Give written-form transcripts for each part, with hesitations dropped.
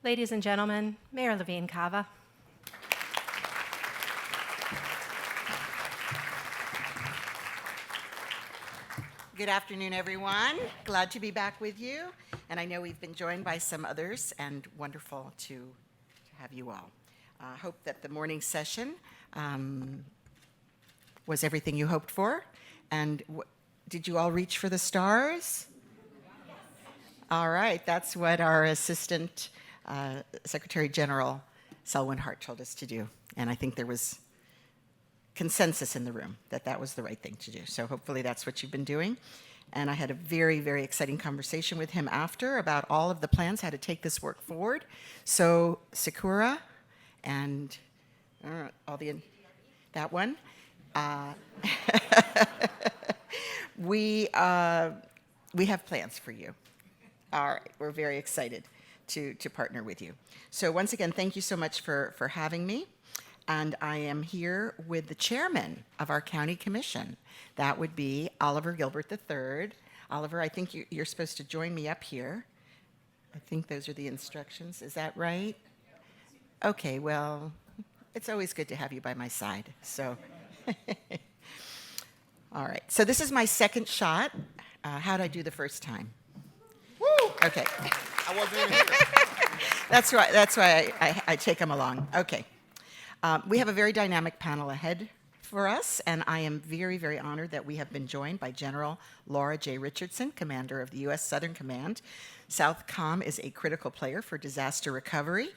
Ladies and gentlemen, Mayor Levine, Cava. Good afternoon, everyone. Glad to be back with you. And I know we've been joined by some others, and wonderful to have you all. Hope that the morning session was everything you hoped for. And did you all reach for the stars? Yes. All right, that's what our Assistant Secretary General Selwyn Hart told us to do. And I think there was consensus in the room that that was the right thing to do. So hopefully that's what you've been doing. And I had a very, very exciting conversation with him after about all of the plans, how to take this work forward. So Sakura and that one. We have plans for you. All right, we're very excited to partner with you. So once again, thank you so much for having me. And I am here with the chairman of our county commission. That would be Oliver Gilbert III. Oliver, I think you're supposed to join me up here. I think those are the instructions. Is that right? Okay, well, it's always good to have you by my side. So, all right. So this is my second shot. How'd I do the first time? Woo! Okay. I wasn't even here. That's why I take them along. Okay. We have a very dynamic panel ahead for us, and I am very, very honored that we have been joined by General Laura J. Richardson, Commander of the U.S. Southern Command. SOUTHCOM is a critical player for disaster recovery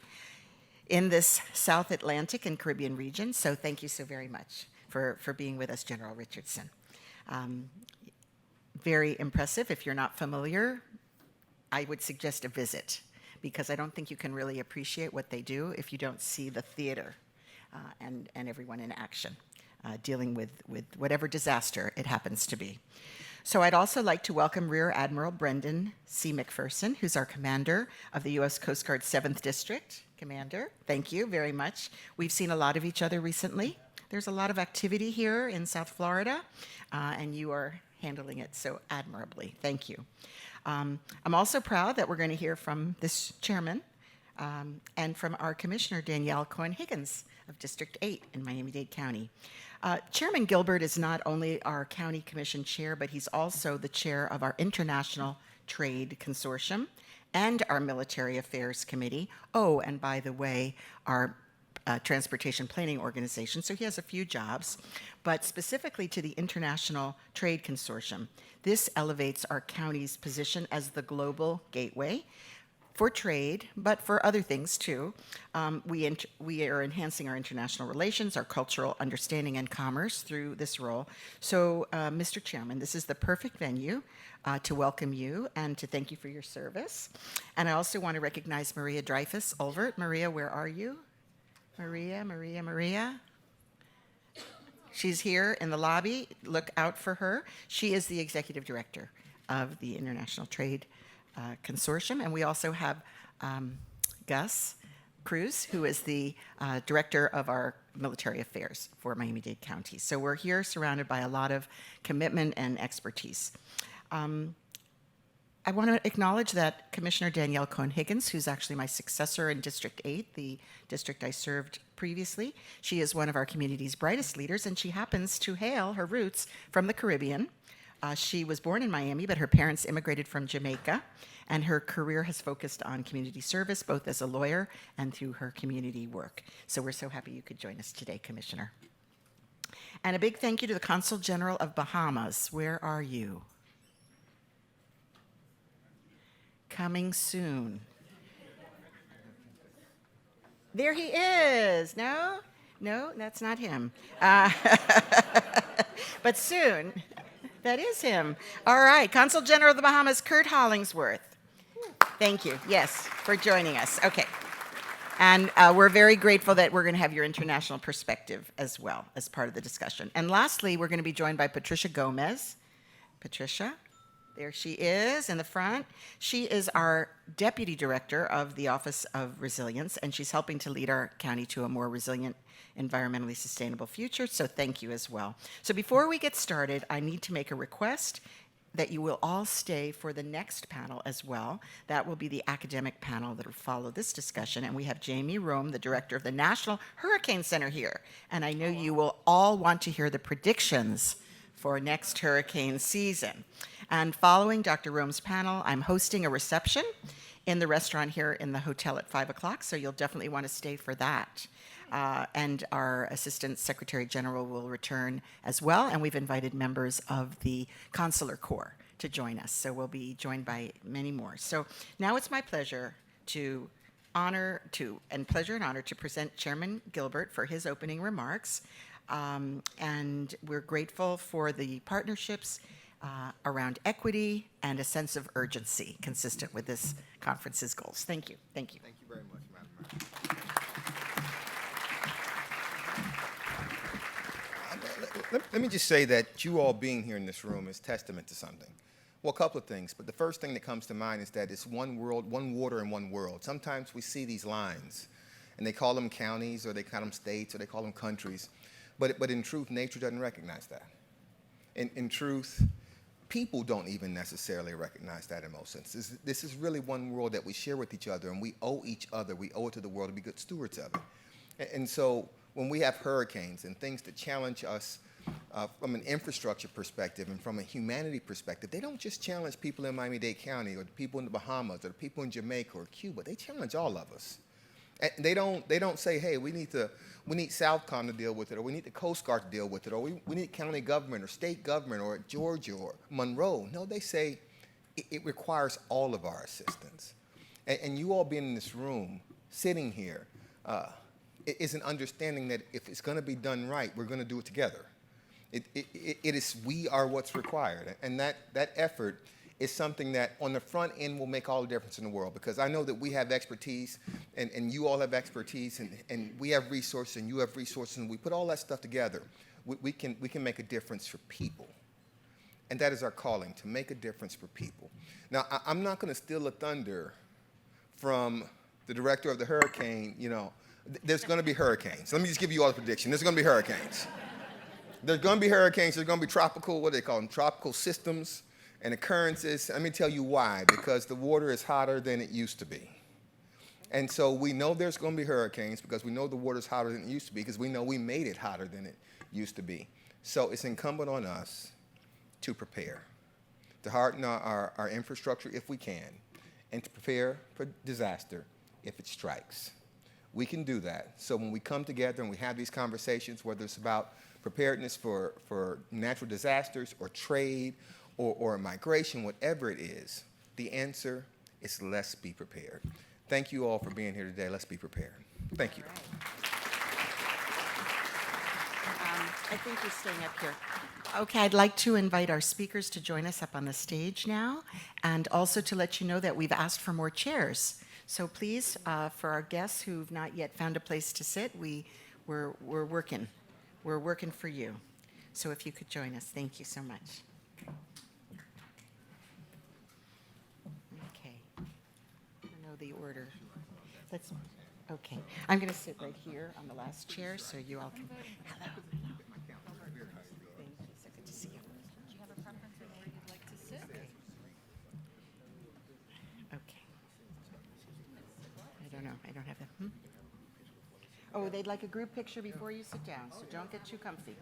in this South Atlantic and Caribbean region, so thank you so very much for being with us, General Richardson. Very impressive. If you're not familiar, I would suggest a visit, because I don't think you can really appreciate what they do if you don't see the theater. And everyone in action, dealing with whatever disaster it happens to be. So I'd also like to welcome Rear Admiral Brendan C. McPherson, who's our commander of the U.S. Coast Guard 7th District. Commander, thank you very much. We've seen a lot of each other recently. There's a lot of activity here in South Florida, and you are handling it so admirably. Thank you. I'm also proud that we're going to hear from this chairman and from our commissioner, Danielle Cohen Higgins, of District 8 in Miami-Dade County. Chairman Gilbert is not only our county commission chair, but he's also the chair of our International Trade Consortium and our Military Affairs Committee. Oh, and by the way, our Transportation Planning Organization. So he has a few jobs, but specifically to the International Trade Consortium. This elevates our county's position as the global gateway for trade, but for other things too. We are enhancing our international relations, our cultural understanding and commerce through this role. So, Mr. Chairman, this is the perfect venue to welcome you and to thank you for your service. And I also want to recognize Maria Dreyfus-Ulvert. Maria, where are you? Maria. She's here in the lobby. Look out for her. She is the executive director of the International Trade Consortium, and we also have Gus Cruz, who is the director of our military affairs for Miami-Dade County. So we're here surrounded by a lot of commitment and expertise. I want to acknowledge that Commissioner Danielle Cohen Higgins, who's actually my successor in District 8, the district I served previously, she is one of our community's brightest leaders, and she happens to hail her roots from the Caribbean. She was born in Miami, but her parents immigrated from Jamaica, and her career has focused on community service, both as a lawyer and through her community work. So we're so happy you could join us today, Commissioner. And a big thank you to the Consul General of Bahamas. Where are you? Coming soon. There he is. No, that's not him. But soon. That is him. All right, Consul General of the Bahamas, Curt Hollingsworth. Thank you, yes, for joining us. Okay. And we're very grateful that we're going to have your international perspective as well as part of the discussion. And lastly, we're going to be joined by Patricia Gomez. Patricia, there she is in the front. She is our Deputy Director of the Office of Resilience, and she's helping to lead our county to a more resilient, environmentally sustainable future, so thank you as well. So before we get started, I need to make a request. that you will all stay for the next panel as well. That will be the academic panel that will follow this discussion. And we have Jamie Rome, the director of the National Hurricane Center here. And I know you will all want to hear the predictions for next hurricane season. And following Dr. Rome's panel, I'm hosting a reception in the restaurant here in the hotel at 5 o'clock, so you'll definitely want to stay for that. And our Assistant Secretary General will return as well, and we've invited members of the Consular Corps to join us, so we'll be joined by many more. So now it's my pleasure and honor to present Chairman Gilbert for his opening remarks. And we're grateful for the partnerships around equity and a sense of urgency consistent with this conference's goals. Thank you. Thank you. Thank you very much, Madam Mayor. Let me just say that you all being here in this room is testament to something. Well, a couple of things, but the first thing that comes to mind is that it's one world, one water, and one world. Sometimes we see these lines, and they call them counties, or they call them states, or they call them countries. But in truth, nature doesn't recognize that. In truth, people don't even necessarily recognize that in most senses. This is really one world that we share with each other, and we owe each other, we owe it to the world to be good stewards of it. And so when we have hurricanes and things that challenge us from an infrastructure perspective and from a humanity perspective, they don't just challenge people in Miami-Dade County or the people in the Bahamas or the people in Jamaica or Cuba. They challenge all of us. And they don't say, hey, we need Southcom to deal with it, or we need the Coast Guard to deal with it, or we need county government or state government or Georgia or Monroe. No, they say it requires all of our assistance. And you all being in this room, sitting here, is an understanding that if it's going to be done right, we're going to do it together. We are what's required. And that effort is something that on the front end will make all the difference in the world, because I know that we have expertise and you all have expertise and we have resources and you have resources, and we put all that stuff together, we can make a difference for people. And that is our calling, to make a difference for people. Now, I'm not going to steal the thunder from the director of the hurricane. There's going to be hurricanes. Let me just give you all the prediction. There's going to be hurricanes. There's going to be hurricanes. There's going to be tropical, what do they call them, tropical systems and occurrences. Let me tell you why. Because the water is hotter than it used to be. And so we know there's going to be hurricanes because we know the water is hotter than it used to be, because we know we made it hotter than it used to be. So it's incumbent on us to prepare, to harden our infrastructure if we can, and to prepare for disaster if it strikes. We can do that. So when we come together and we have these conversations, whether it's about preparedness for natural disasters or trade or migration, whatever it is, the answer is let's be prepared. Thank you all for being here today. Let's be prepared. Thank you. I think you're staying up here. Okay, I'd like to invite our speakers to join us up on the stage now, and also to let you know that we've asked for more chairs. So please, for our guests who've not yet found a place to sit, we're working. We're working for you. So if you could join us, thank you so much. Okay. I know the order. Okay. I'm going to sit right here on the last chair so you all can. Hello. Thank you. So good to see you. Do you have a preference on where you'd like to sit? Okay. I don't know. I don't have that. Oh, they'd like a group picture before you sit down, so don't get too comfy.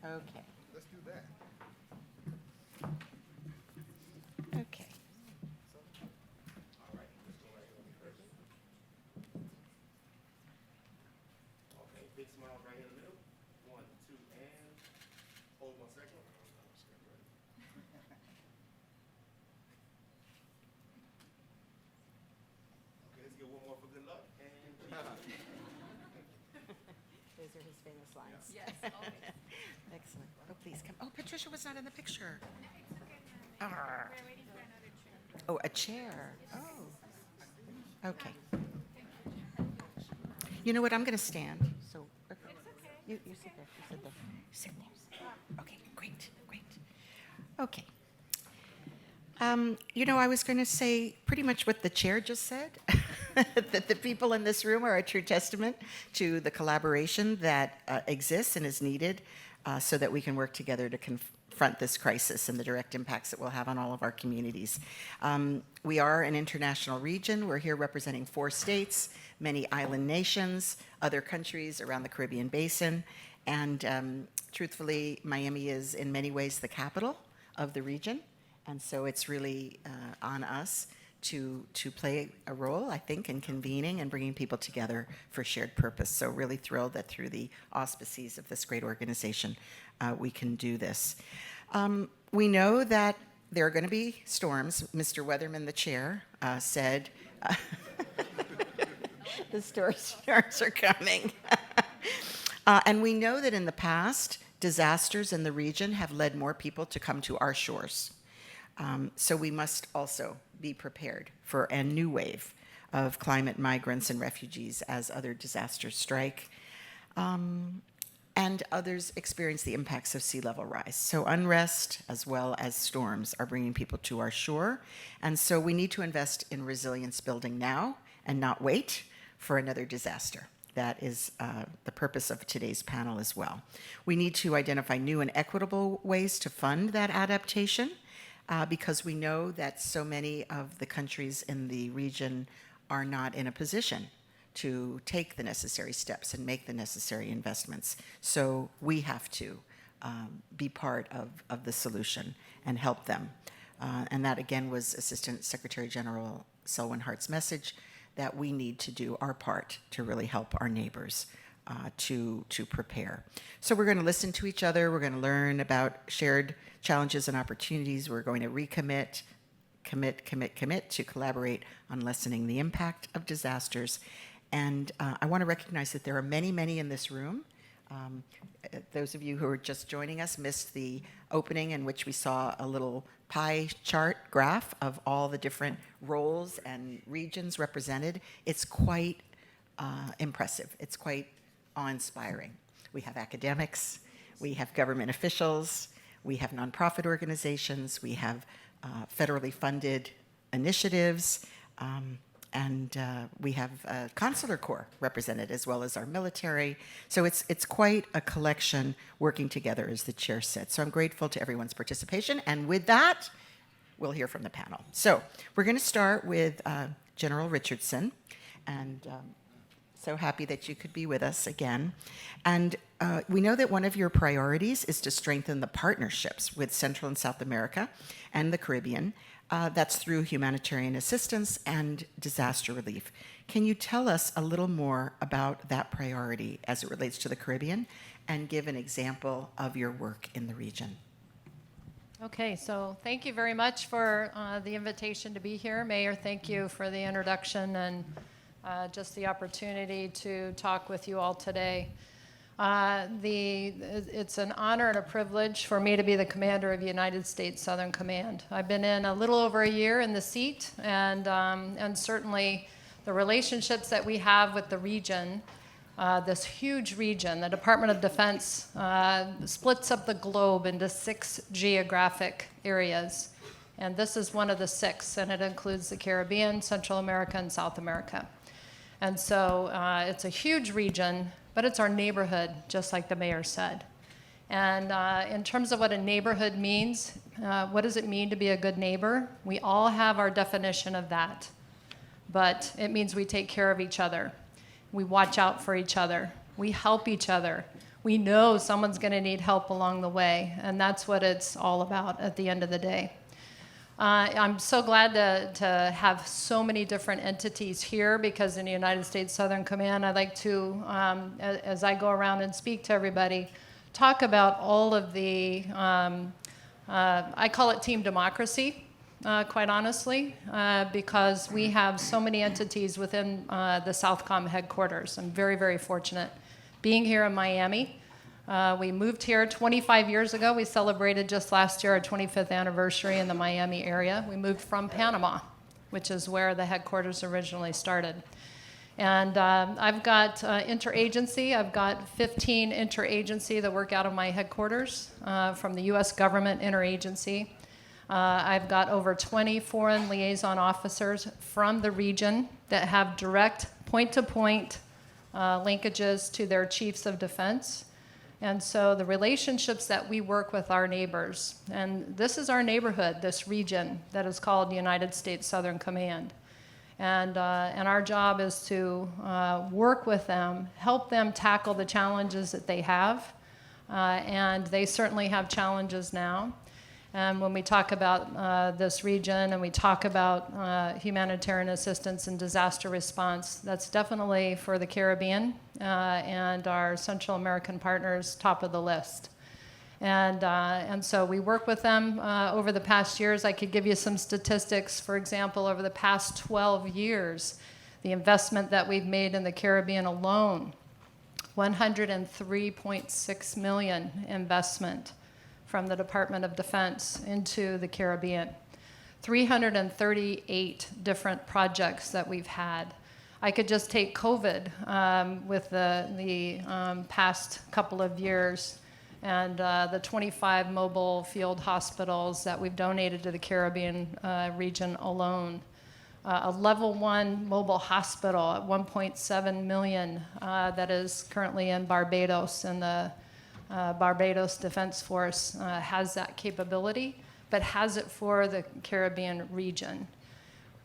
Okay. Let's do that. Okay. Okay, big smile right in the middle. 1, 2, and hold 1 second. Okay, let's get one more for good luck. And Those are his famous lines. Yes, always. Excellent. Oh, please come. Oh, Patricia was not in the picture. We're waiting for another chair. Oh, a chair. Oh. Okay. You know what? I'm going to stand. So you sit there. You sit there. Sit there. Okay. Great. Great. Okay. I was going to say pretty much what the chair just said, that the people in this room are a true testament to the collaboration that exists and is needed so that we can work together to front this crisis and the direct impacts it will have on all of our communities. We are an international region. We're here representing 4 states, many island nations, other countries around the Caribbean basin, and truthfully, Miami is in many ways the capital of the region, and so it's really on us to play a role, I think, in convening and bringing people together for shared purpose. So really thrilled that through the auspices of this great organization, we can do this. We know that there are going to be storms. Mr. Weatherman, the chair, said the storms are coming. And we know that in the past, disasters in the region have led more people to come to our shores. So we must also be prepared for a new wave of climate migrants and refugees as other disasters strike, and others experience the impacts of sea level rise. So unrest as well as storms are bringing people to our shore, and so we need to invest in resilience building now and not wait for another disaster. That is the purpose of today's panel as well. We need to identify new and equitable ways to fund that adaptation, because we know that so many of the countries in the region are not in a position to take the necessary steps and make the necessary investments. So we have to be part of the solution and help them. And that, again, was Assistant Secretary General Selwyn Hart's message, that we need to do our part to really help our neighbors to prepare. So we're going to listen to each other. We're going to learn about shared challenges and opportunities. We're going to recommit, commit to collaborate on lessening the impact of disasters. And I want to recognize that there are many, many in this room. Those of you who are just joining us missed the opening in which we saw a little pie chart graph of all the different roles and regions represented. It's quite impressive. It's quite awe-inspiring. We have academics, we have government officials, we have nonprofit organizations, we have federally funded initiatives, and we have a consular corps represented, as well as our military. So it's quite a collection working together, as the chair said. So I'm grateful to everyone's participation. And with that, we'll hear from the panel. So we're going to start with General Richardson. And so happy that you could be with us again. And we know that one of your priorities is to strengthen the partnerships with Central and South America and the Caribbean. That's through humanitarian assistance and disaster relief. Can you tell us a little more about that priority as it relates to the Caribbean and give an example of your work in the region? Okay, so thank you very much for the invitation to be here. Mayor, thank you for the introduction and just the opportunity to talk with you all today. It's an honor and a privilege for me to be the commander of United States Southern Command. I've been in a little over a year in the seat, and certainly the relationships that we have with the region, this huge region. The Department of Defense splits up the globe into 6 geographic areas, and this is one of the 6, and it includes the Caribbean, Central America, and South America. And so it's a huge region, but it's our neighborhood, just like the mayor said. And in terms of what a neighborhood means, what does it mean to be a good neighbor? We all have our definition of that. But it means we take care of each other. We watch out for each other. We help each other. We know someone's going to need help along the way, and that's what it's all about at the end of the day. I'm so glad to have so many different entities here, because in the United States Southern Command, I like to, as I go around and speak to everybody, talk about all of the, I call it team democracy, quite honestly, because we have so many entities within the Southcom headquarters. I'm very, very fortunate being here in Miami. We moved here 25 years ago. We celebrated just last year our 25th anniversary in the Miami area. We moved from Panama, which is where the headquarters originally started. And I've got interagency. I've got 15 interagency that work out of my headquarters from the U.S. government interagency. I've got over 20 foreign liaison officers from the region that have direct point-to-point linkages to their chiefs of defense. And so the relationships that we work with our neighbors, and this is our neighborhood, this region that is called United States Southern Command. And our job is to work with them, help them tackle the challenges that they have. And they certainly have challenges now. And when we talk about this region and we talk about humanitarian assistance and disaster response, that's definitely for the Caribbean and our Central American partners top of the list. And so we work with them over the past years. I could give you some statistics. For example, over the past 12 years, the investment that we've made in the Caribbean alone, $103.6 million investment from the Department of Defense into the Caribbean. 338 different projects that we've had. I could just take COVID with the past couple of years and the 25 mobile field hospitals that we've donated to the Caribbean region alone. A level 1 mobile hospital at $1.7 million that is currently in Barbados, and the Barbados Defense Force has that capability, but has it for the Caribbean region.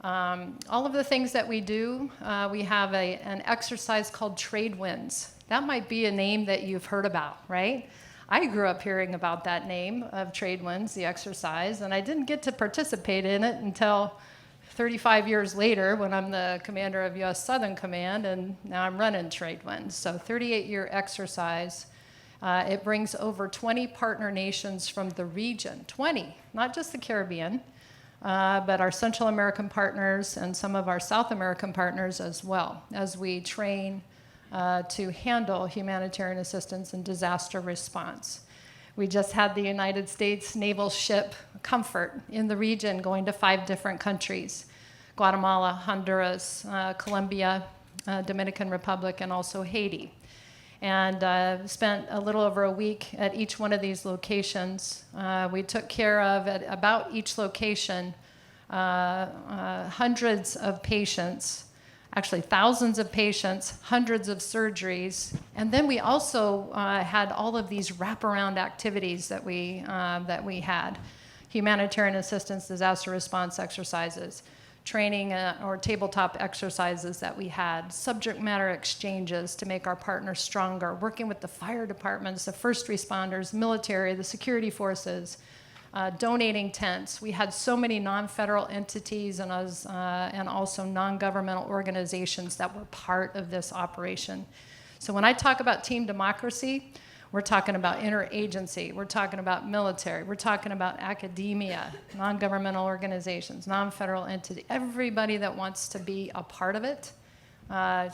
All of the things that we do, we have an exercise called Trade Winds. That might be a name that you've heard about, right? I grew up hearing about that name of Trade Winds, the exercise, and I didn't get to participate in it until 35 years later when I'm the commander of U.S. Southern Command, and now I'm running Trade Winds. So 38-year exercise. It brings over 20 partner nations from the region, 20, not just the Caribbean, but our Central American partners and some of our South American partners as well, as we train to handle humanitarian assistance and disaster response. We just had the United States naval ship Comfort in the region going to 5 different countries: Guatemala, Honduras, Colombia, Dominican Republic, and also Haiti. And spent a little over a week at each one of these locations. We took care of, at about each location, hundreds of patients, actually thousands of patients, hundreds of surgeries. And then we also had all of these wraparound activities that we had. Humanitarian assistance, disaster response exercises, training or tabletop exercises that we had, subject matter exchanges to make our partners stronger, working with the fire departments, the first responders, military, the security forces, donating tents. We had so many non-federal entities and also non-governmental organizations that were part of this operation. So when I talk about team democracy, we're talking about interagency, we're talking about military, we're talking about academia, non-governmental organizations, non-federal entity, everybody that wants to be a part of it,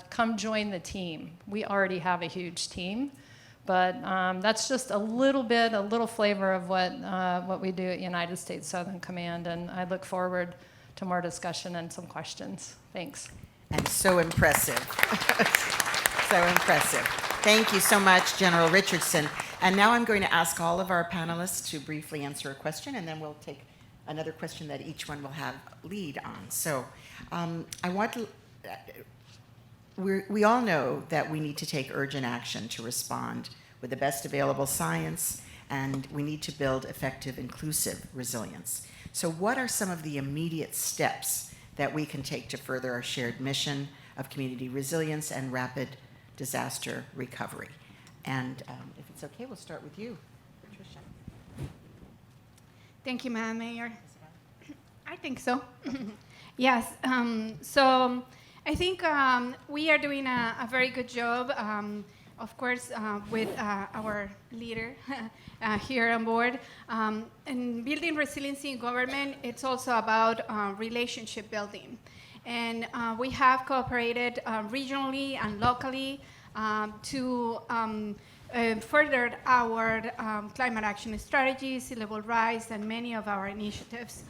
come join the team. We already have a huge team, but that's just a little flavor of what we do at United States Southern Command, and I look forward to more discussion and some questions. Thanks. And so impressive. So impressive. Thank you so much, General Richardson. And now I'm going to ask all of our panelists to briefly answer a question, and then we'll take another question that each one will have lead on. So I want to, we all know that we need to take urgent action to respond with the best available science, and we need to build effective, inclusive resilience. So what are some of the immediate steps that we can take to further our shared mission of community resilience and rapid disaster recovery? And if it's okay, we'll start with you, Patricia. Thank you, Madam Mayor. I think so. Yes. So I think we are doing a very good job, of course, with our leader here on board. And building resiliency in government, it's also about relationship building. And we have cooperated regionally and locally to further our climate action strategy, sea level rise, and many of our initiatives.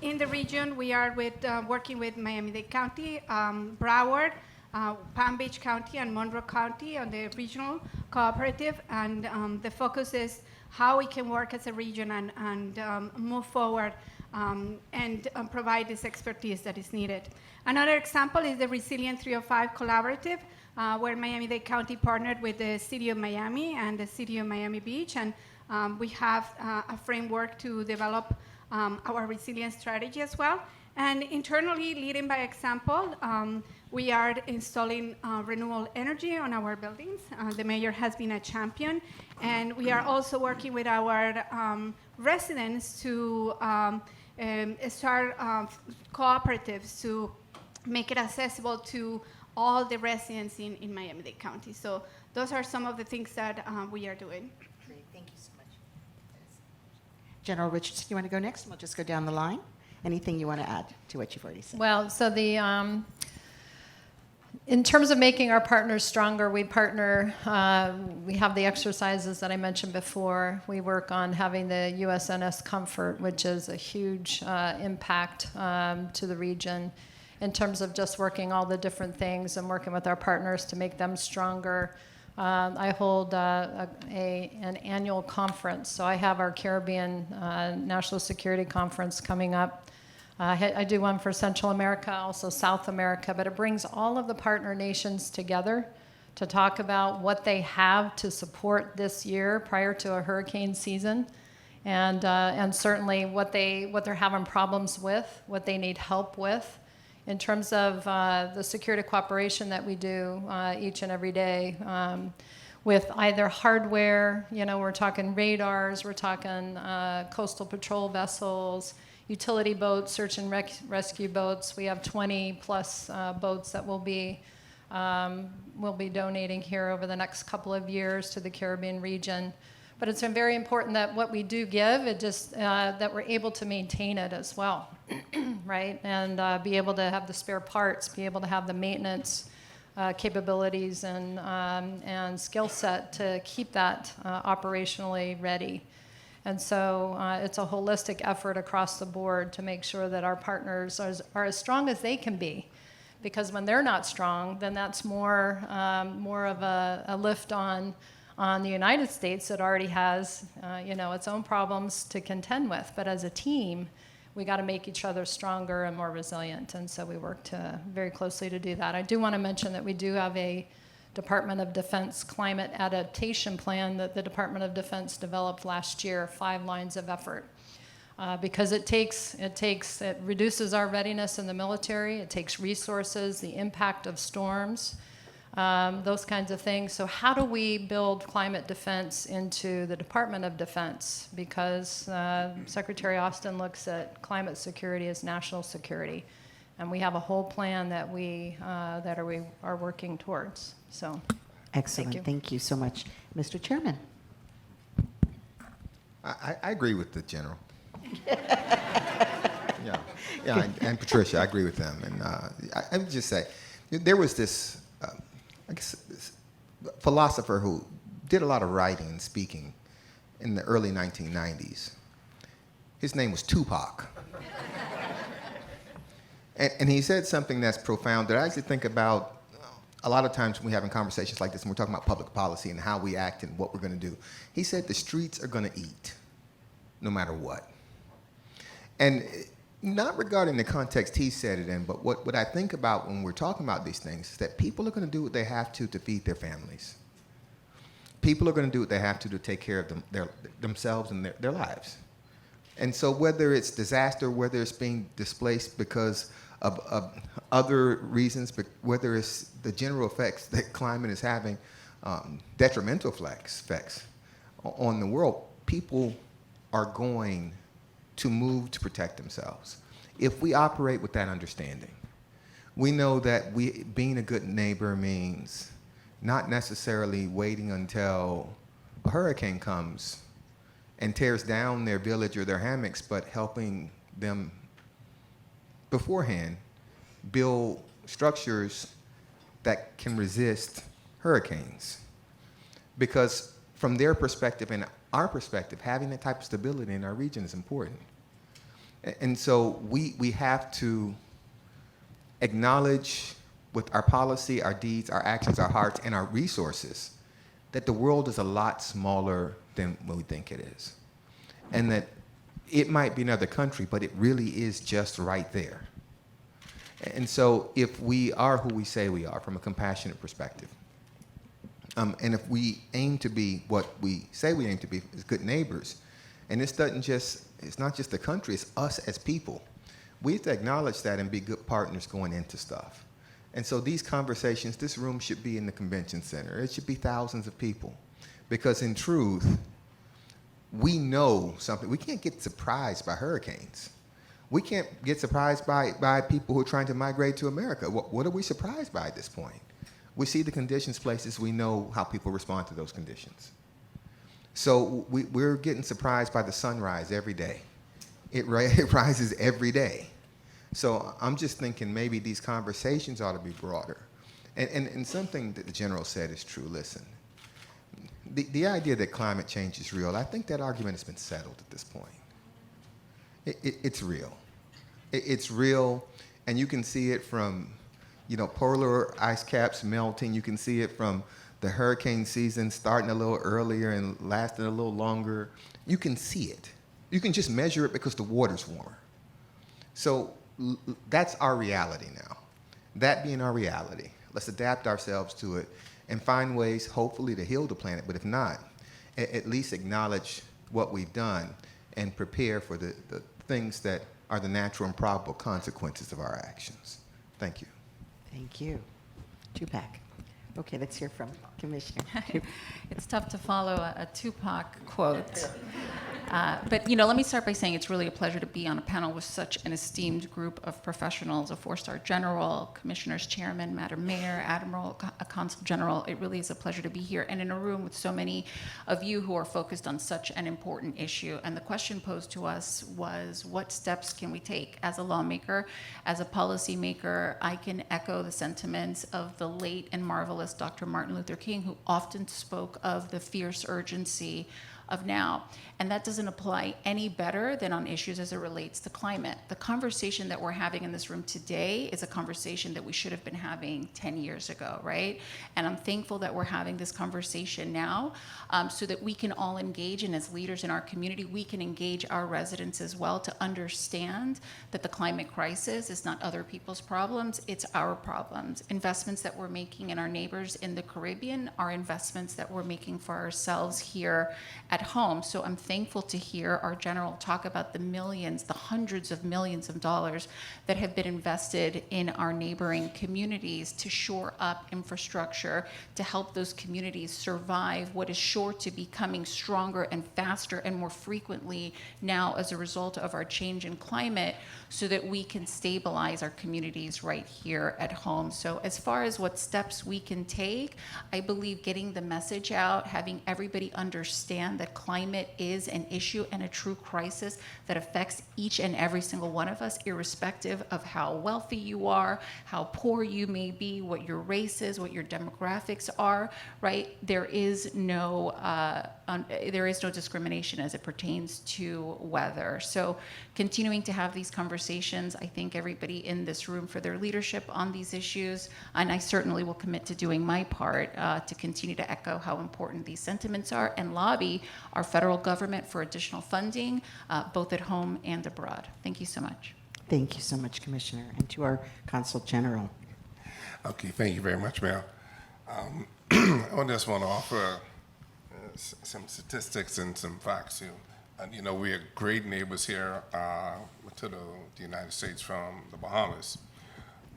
In the region, we are working with Miami-Dade County, Broward, Palm Beach County, and Monroe County on the regional cooperative. And the focus is how we can work as a region and move forward and provide this expertise that is needed. Another example is the Resilient 305 Collaborative, where Miami-Dade County partnered with the City of Miami and the City of Miami Beach, and we have a framework to develop our resilience strategy as well. And internally, leading by example, we are installing renewable energy on our buildings. The mayor has been a champion, and we are also working with our residents to start cooperatives to make it accessible to all the residents in Miami-Dade County. So those are some of the things that we are doing. Great, thank you so much. General Richardson, you want to go next? We'll just go down the line. Anything you want to add to what you've already said? Well, so in terms of making our partners stronger, we partner, we have the exercises that I mentioned before. We work on having the USNS Comfort, which is a huge impact to the region in terms of just working all the different things and working with our partners to make them stronger. I hold an annual conference, so I have our Caribbean National Security Conference coming up. I do one for Central America, also South America, but it brings all of the partner nations together to talk about what they have to support this year prior to a hurricane season, and certainly what they're having problems with, what they need help with. In terms of the security cooperation that we do each and every day with either hardware, we're talking radars, we're talking coastal patrol vessels, utility boats, search and rescue boats. We have 20 plus boats that we'll be donating here over the next couple of years to the Caribbean region. But it's been very important that what we do give, that we're able to maintain it as well, right? And be able to have the spare parts, be able to have the maintenance capabilities and skill set to keep that operationally ready. And so it's a holistic effort across the board to make sure that our partners are as strong as they can be. Because when they're not strong, then that's more of a lift on the United States that already has its own problems to contend with. But as a team, we got to make each other stronger and more resilient. And so we work very closely to do that. I do want to mention that we do have a Department of Defense climate adaptation plan that the Department of Defense developed last year, 5 lines of effort. Because it reduces our readiness in the military, it takes resources, the impact of storms, those kinds of things. So how do we build climate defense into the Department of Defense? Because Secretary Austin looks at climate security as national security. And we have a whole plan that we are working towards. So, Excellent. Thank you so much. Mr. Chairman. I agree with the general. Yeah, and Patricia, I agree with them. And I would just say, there was this, this philosopher who did a lot of writing and speaking in the early 1990s. His name was Tupac. And he said something that's profound that I actually think about a lot of times when we're having conversations like this and we're talking about public policy and how we act and what we're going to do. He said the streets are going to eat no matter what. And not regarding the context he said it in, but what I think about when we're talking about these things is that people are going to do what they have to feed their families. People are going to do what they have to take care of themselves and their lives. And so whether it's disaster, whether it's being displaced because of other reasons, but whether it's the general effects that climate is having, detrimental effects on the world, people are going to move to protect themselves. If we operate with that understanding, we know that being a good neighbor means not necessarily waiting until a hurricane comes and tears down their village or their hammocks, but helping them beforehand build structures that can resist hurricanes. Because from their perspective and our perspective, having that type of stability in our region is important. And so we have to acknowledge with our policy, our deeds, our actions, our hearts, and our resources that the world is a lot smaller than what we think it is. And that it might be another country, but it really is just right there. And so if we are who we say we are from a compassionate perspective, and if we aim to be what we say we aim to be as good neighbors, and it's not just the country, it's us as people. We have to acknowledge that and be good partners going into stuff. And so these conversations, this room should be in the convention center. It should be thousands of people. Because in truth, we know something. We can't get surprised by hurricanes. We can't get surprised by people who are trying to migrate to America. What are we surprised by at this point? We see the conditions places, we know how people respond to those conditions. So we're getting surprised by the sunrise every day. It rises every day. So I'm just thinking maybe these conversations ought to be broader. And something that the general said is true. Listen, the idea that climate change is real, I think that argument has been settled at this point. It's real. It's real, and you can see it from, polar ice caps melting. You can see it from the hurricane season starting a little earlier and lasting a little longer. You can see it. You can just measure it because the water's warmer. So that's our reality now. That being our reality, let's adapt ourselves to it and find ways, hopefully, to heal the planet. But if not, at least acknowledge what we've done and prepare for the things that are the natural and probable consequences of our actions. Thank you. Thank you. Tupac. Okay, let's hear from Commissioner. It's tough to follow a Tupac quote. But let me start by saying it's really a pleasure to be on a panel with such an esteemed group of professionals, a 4-star general, commissioners, chairman, Madam Mayor, Admiral, a consul general. It really is a pleasure to be here and in a room with so many of you who are focused on such an important issue. And the question posed to us was, what steps can we take as a lawmaker, as a policymaker? I can echo the sentiments of the late and marvelous Dr. Martin Luther King, who often spoke of the fierce urgency of now. And that doesn't apply any better than on issues as it relates to climate. The conversation that we're having in this room today is a conversation that we should have been having 10 years ago, right? And I'm thankful that we're having this conversation now so that we can all engage, and as leaders in our community, we can engage our residents as well to understand that the climate crisis is not other people's problems, it's our problems. Investments that we're making in our neighbors in the Caribbean are investments that we're making for ourselves here at home. So I'm thankful to hear our general talk about the millions, the hundreds of millions of dollars that have been invested in our neighboring communities to shore up infrastructure, to help those communities survive what is sure to be coming stronger and faster and more frequently now as a result of our change in climate, so that we can stabilize our communities right here at home. So as far as what steps we can take, I believe getting the message out, having everybody understand that climate is an issue and a true crisis that affects each and every single one of us, irrespective of how wealthy you are, how poor you may be, what your race is, what your demographics are, right? There is no discrimination as it pertains to weather. So continuing to have these conversations, I thank everybody in this room for their leadership on these issues, and I certainly will commit to doing my part to continue to echo how important these sentiments are and lobby our federal government for additional funding, both at home and abroad. Thank you so much. Thank you so much, Commissioner. And to our Consul General. Okay, thank you very much, Mayor. I just want to offer some statistics and some facts here. We are great neighbors here to the United States from the Bahamas.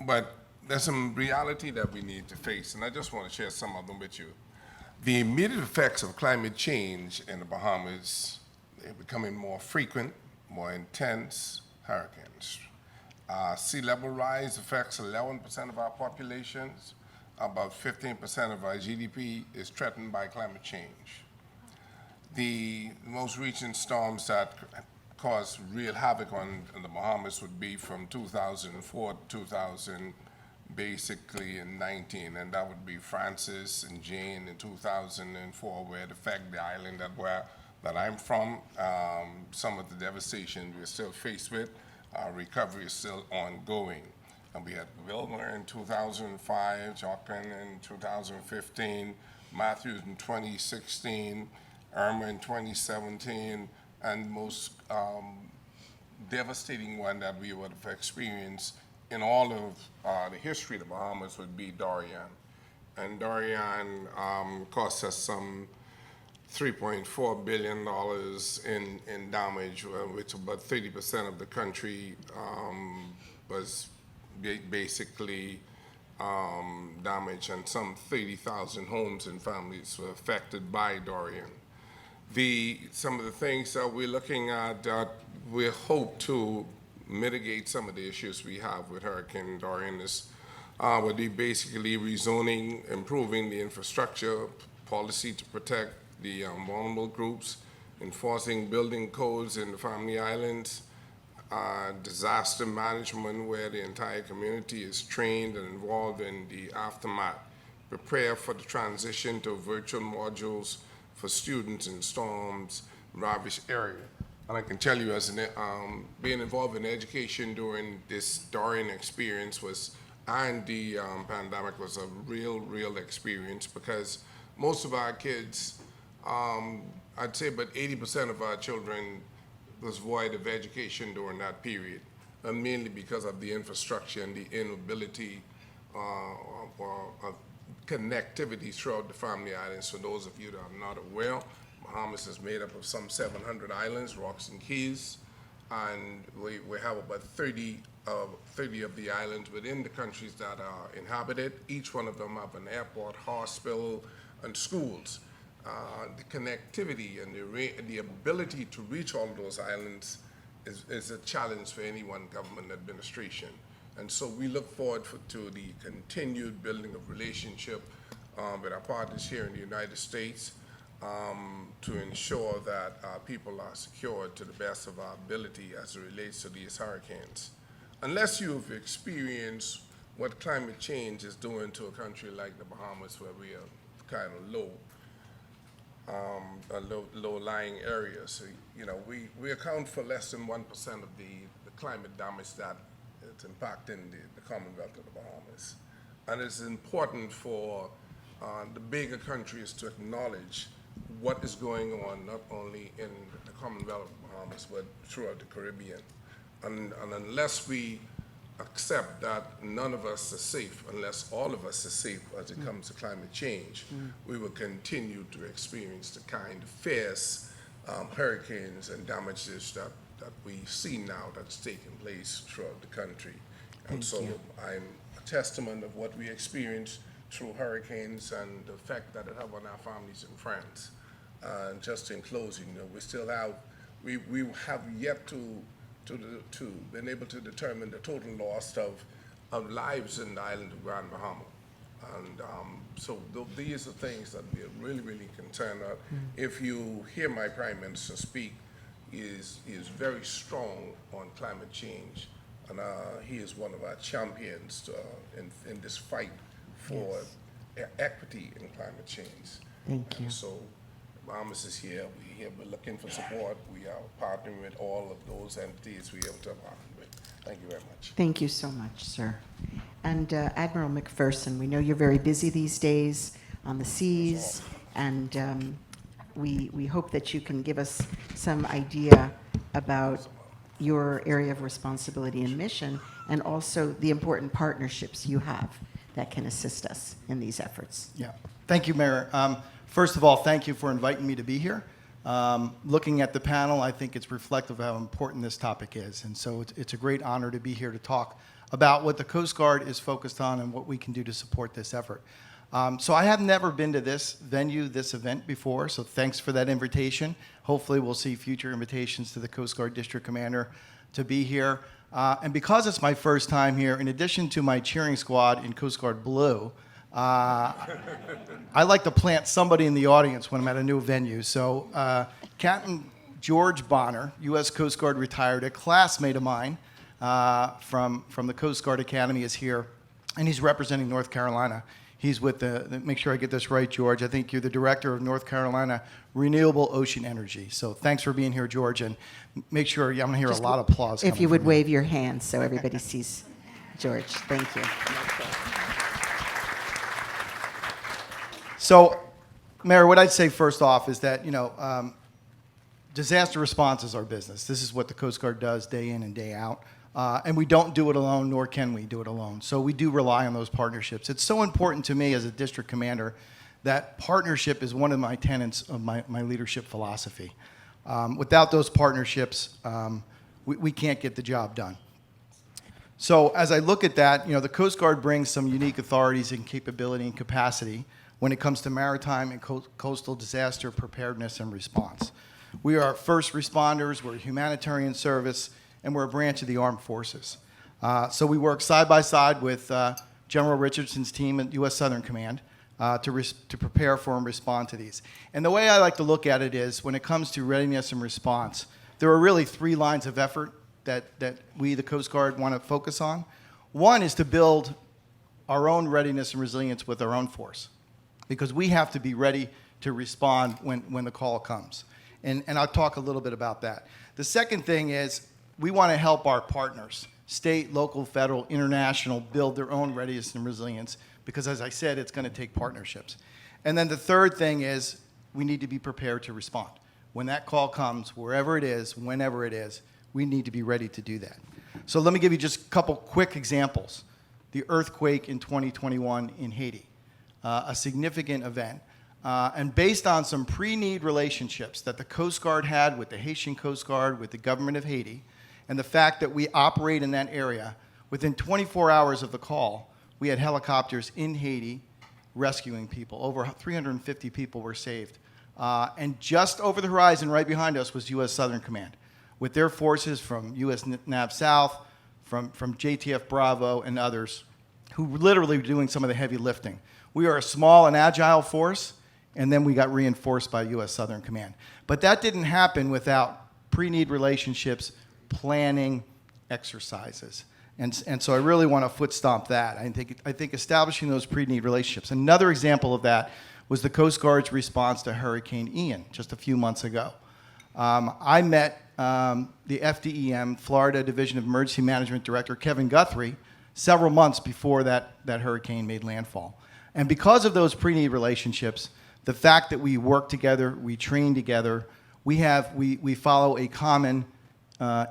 But there's some reality that we need to face, and I just want to share some of them with you. The immediate effects of climate change in the Bahamas, they're becoming more frequent, more intense hurricanes. Sea level rise affects 11% of our populations. About 15% of our GDP is threatened by climate change. The most recent storms that caused real havoc in the Bahamas would be from 2004 to 2019, and that would be Francis and Jane in 2004, where it affected the island that I'm from. Some of the devastation we're still faced with. Our recovery is still ongoing. And we had Wilma in 2005, Joaquin in 2015, Matthews in 2016, Irma in 2017, and most devastating one that we would have experienced in all of the history of the Bahamas would be Dorian. And Dorian cost us some $3.4 billion in damage, which about 30% of the country was basically damaged, and some 30,000 homes and families were affected by Dorian. Some of the things that we're looking at that we hope to mitigate some of the issues we have with Hurricane Dorian is would be basically rezoning, improving the infrastructure policy to protect the vulnerable groups, enforcing building codes in the Family Islands, disaster management where the entire community is trained and involved in the aftermath, prepare for the transition to virtual modules for students in storms-ravaged area. And I can tell you, as being involved in education during this Dorian experience and the pandemic was a real experience, because most of our kids, I'd say about 80% of our children was void of education during that period, and mainly because of the infrastructure and the inability of connectivity throughout the Family Islands. For those of you that are not aware, Bahamas is made up of some 700 islands, rocks and keys, and we have about 30 of the islands within the countries that are inhabited. Each one of them have an airport, hospital, and schools. The connectivity and the ability to reach all of those islands is a challenge for any one government administration. And so we look forward to the continued building of relationship with our partners here in the United States to ensure that our people are secured to the best of our ability as it relates to these hurricanes. Unless you've experienced what climate change is doing to a country like the Bahamas, where we are kind of low-lying areas. So, you know, we account for less than 1% of the climate damage that it's impacting the Commonwealth of the Bahamas. And it's important for the bigger countries to acknowledge what is going on, not only in the Commonwealth of the Bahamas, but throughout the Caribbean. And unless we accept that none of us are safe, unless all of us are safe as it comes to climate change, we will continue to experience the kind of fierce hurricanes and damages that we see now that's taking place throughout the country. And so I'm a testament of what we experienced through hurricanes and the effect that it have on our families and friends. And just in closing, you know, we have yet to been able to determine the total loss of lives in the island of Grand Bahama. And so these are things that we are really concerned about. If you hear my Prime Minister speak, he is very strong on climate change, and he is one of our champions in this fight for equity in climate change. Thank you. So Bahamas is here. We're looking for support. We are partnering with all of those entities we have to partner with. Thank you very much. Thank you so much, sir. And Admiral McPherson, we know you're very busy these days on the seas, and we hope that you can give us some idea about your area of responsibility and mission, and also the important partnerships you have that can assist us in these efforts. Yeah. Thank you, Mayor. First of all, thank you for inviting me to be here. Looking at the panel, I think it's reflective of how important this topic is. And so it's a great honor to be here to talk about what the Coast Guard is focused on and what we can do to support this effort. So I have never been to this venue, this event before, so thanks for that invitation. Hopefully we'll see future invitations to the Coast Guard District Commander to be here. And because it's my first time here, in addition to my cheering squad in Coast Guard Blue, I like to plant somebody in the audience when I'm at a new venue. So Captain George Bonner, U.S. Coast Guard retired, a classmate of mine from the Coast Guard Academy, is here, and he's representing North Carolina. He's with make sure I get this right, George, I think you're the Director of North Carolina Renewable Ocean Energy. So thanks for being here, George, and make sure, I'm going to hear a lot of applause. If you would from wave your hand so everybody sees George. Thank you. So, Mayor, what I'd say first off is that, you know, disaster response is our business. This is what the Coast Guard does day in and day out. And we don't do it alone, nor can we do it alone. So we do rely on those partnerships. It's so important to me as a district commander that partnership is one of my tenets of my leadership philosophy. Without those partnerships, we can't get the job done. So as I look at that, the Coast Guard brings some unique authorities and capability and capacity when it comes to maritime and coastal disaster preparedness and response. We are first responders, we're a humanitarian service, and we're a branch of the armed forces. So we work side by side with General Richardson's team at U.S. Southern Command to prepare for and respond to these. And the way I like to look at it is, when it comes to readiness and response, there are really 3 lines of effort that we, the Coast Guard, want to focus on. One is to build our own readiness and resilience with our own force, because we have to be ready to respond when the call comes. And I'll talk a little bit about that. The second thing is, we want to help our partners, state, local, federal, international, build their own readiness and resilience, because as I said, it's going to take partnerships. And then the third thing is, we need to be prepared to respond. When that call comes, wherever it is, whenever it is, we need to be ready to do that. So let me give you just a couple quick examples. The earthquake in 2021 in Haiti, a significant event. And based on some pre-need relationships that the Coast Guard had with the Haitian Coast Guard, with the government of Haiti, and the fact that we operate in that area, within 24 hours of the call, we had helicopters in Haiti rescuing people. Over 350 people were saved. And just over the horizon, right behind us, was U.S. Southern Command, with their forces from U.S. NAV South, from JTF Bravo, and others, who literally were doing some of the heavy lifting. We are a small and agile force, and then we got reinforced by U.S. Southern Command. But that didn't happen without pre-need relationships, planning, exercises. And so I really want to foot stomp that. I think establishing those pre-need relationships. Another example of that was the Coast Guard's response to Hurricane Ian just a few months ago. I met the FDEM, Florida Division of Emergency Management Director, Kevin Guthrie, several months before that hurricane made landfall. And because of those pre-need relationships, the fact that we work together, we train together, we follow a common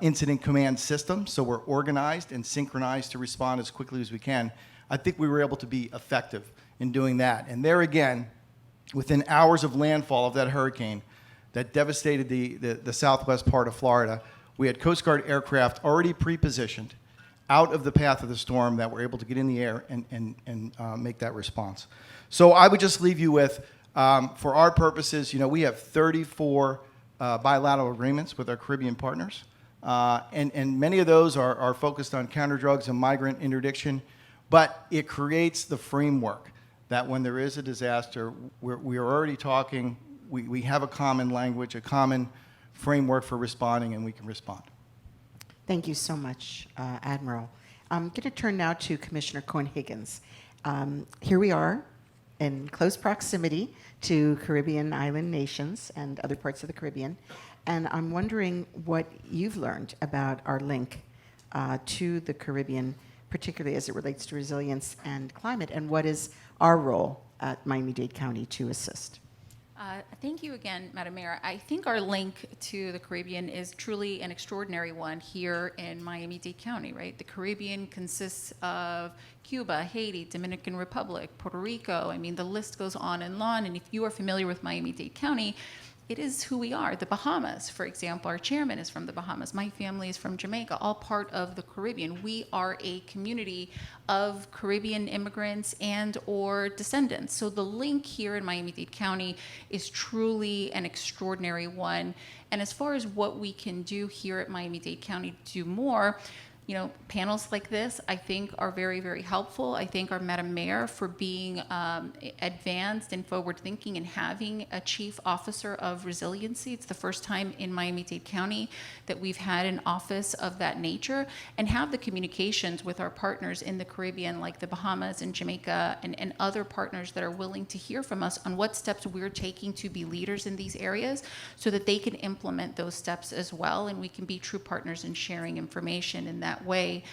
incident command system, so we're organized and synchronized to respond as quickly as we can. I think we were able to be effective in doing that. And there again, within hours of landfall of that hurricane that devastated the southwest part of Florida, we had Coast Guard aircraft already pre-positioned out of the path of the storm that were able to get in the air and make that response. So I would just leave you with, for our purposes, we have 34 bilateral agreements with our Caribbean partners. And many of those are focused on counter drugs and migrant interdiction, but it creates the framework that when there is a disaster, we are already talking, we have a common language, a common framework for responding, and we can respond. Thank you so much, Admiral. I'm going to turn now to Commissioner Cohen Higgins. Here we are in close proximity to Caribbean island nations and other parts of the Caribbean. And I'm wondering what you've learned about our link to the Caribbean, particularly as it relates to resilience and climate, and what is our role at Miami-Dade County to assist? Thank you again, Madam Mayor. I think our link to the Caribbean is truly an extraordinary one here in Miami-Dade County, right? The Caribbean consists of Cuba, Haiti, Dominican Republic, Puerto Rico. I mean, the list goes on and on. And if you are familiar with Miami-Dade County, it is who we are. The Bahamas, for example, our chairman is from the Bahamas. My family is from Jamaica, all part of the Caribbean. We are a community of Caribbean immigrants and or descendants. So the link here in Miami-Dade County is truly an extraordinary one. And as far as what we can do here at Miami-Dade County to do more, panels like this, I think, are very, very helpful. I thank our Madam Mayor for being advanced and forward-thinking and having a Chief Officer of Resiliency. It's the first time in Miami-Dade County that we've had an office of that nature, and have the communications with our partners in the Caribbean, like the Bahamas and Jamaica, and other partners that are willing to hear from us on what steps we're taking to be leaders in these areas, so that they can implement those steps as well, and we can be true partners in sharing information in that that way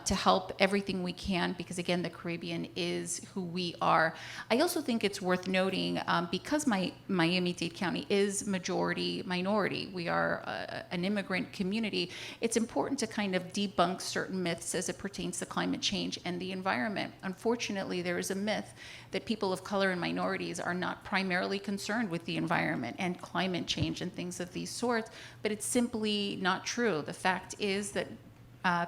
to help everything we can, because again, the Caribbean is who we are. I also think it's worth noting, because Miami-Dade County is majority minority, we are an immigrant community, it's important to kind of debunk certain myths as it pertains to climate change and the environment. Unfortunately, there is a myth that people of color and minorities are not primarily concerned with the environment and climate change and things of these sorts, but it's simply not true. The fact is that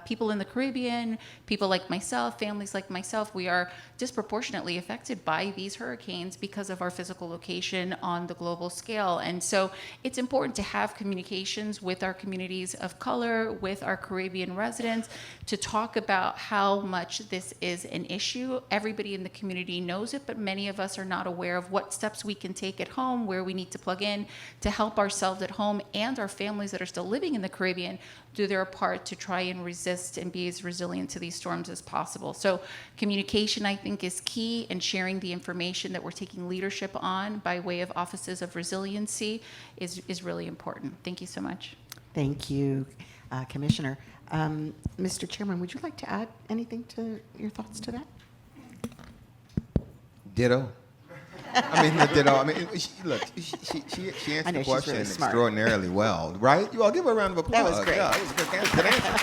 people in the Caribbean, people like myself, families like myself, we are disproportionately affected by these hurricanes because of our physical location on the global scale. And so it's important to have communications with our communities of color, with our Caribbean residents, to talk about how much this is an issue. Everybody in the community knows it, but many of us are not aware of what steps we can take at home, where we need to plug in to help ourselves at home and our families that are still living in the Caribbean do their part to try and resist and be as resilient to these storms as possible. So communication, I think, is key, and sharing the information that we're taking leadership on by way of offices of resiliency is really important. Thank you so much. Thank you, Commissioner. Mr. Chairman, would you like to add anything to your thoughts to that? Ditto. I mean, ditto. I mean, look, she answered the question really smart. extraordinarily well, right? You all give her a round of applause. That was great. Yeah, that was a good answer.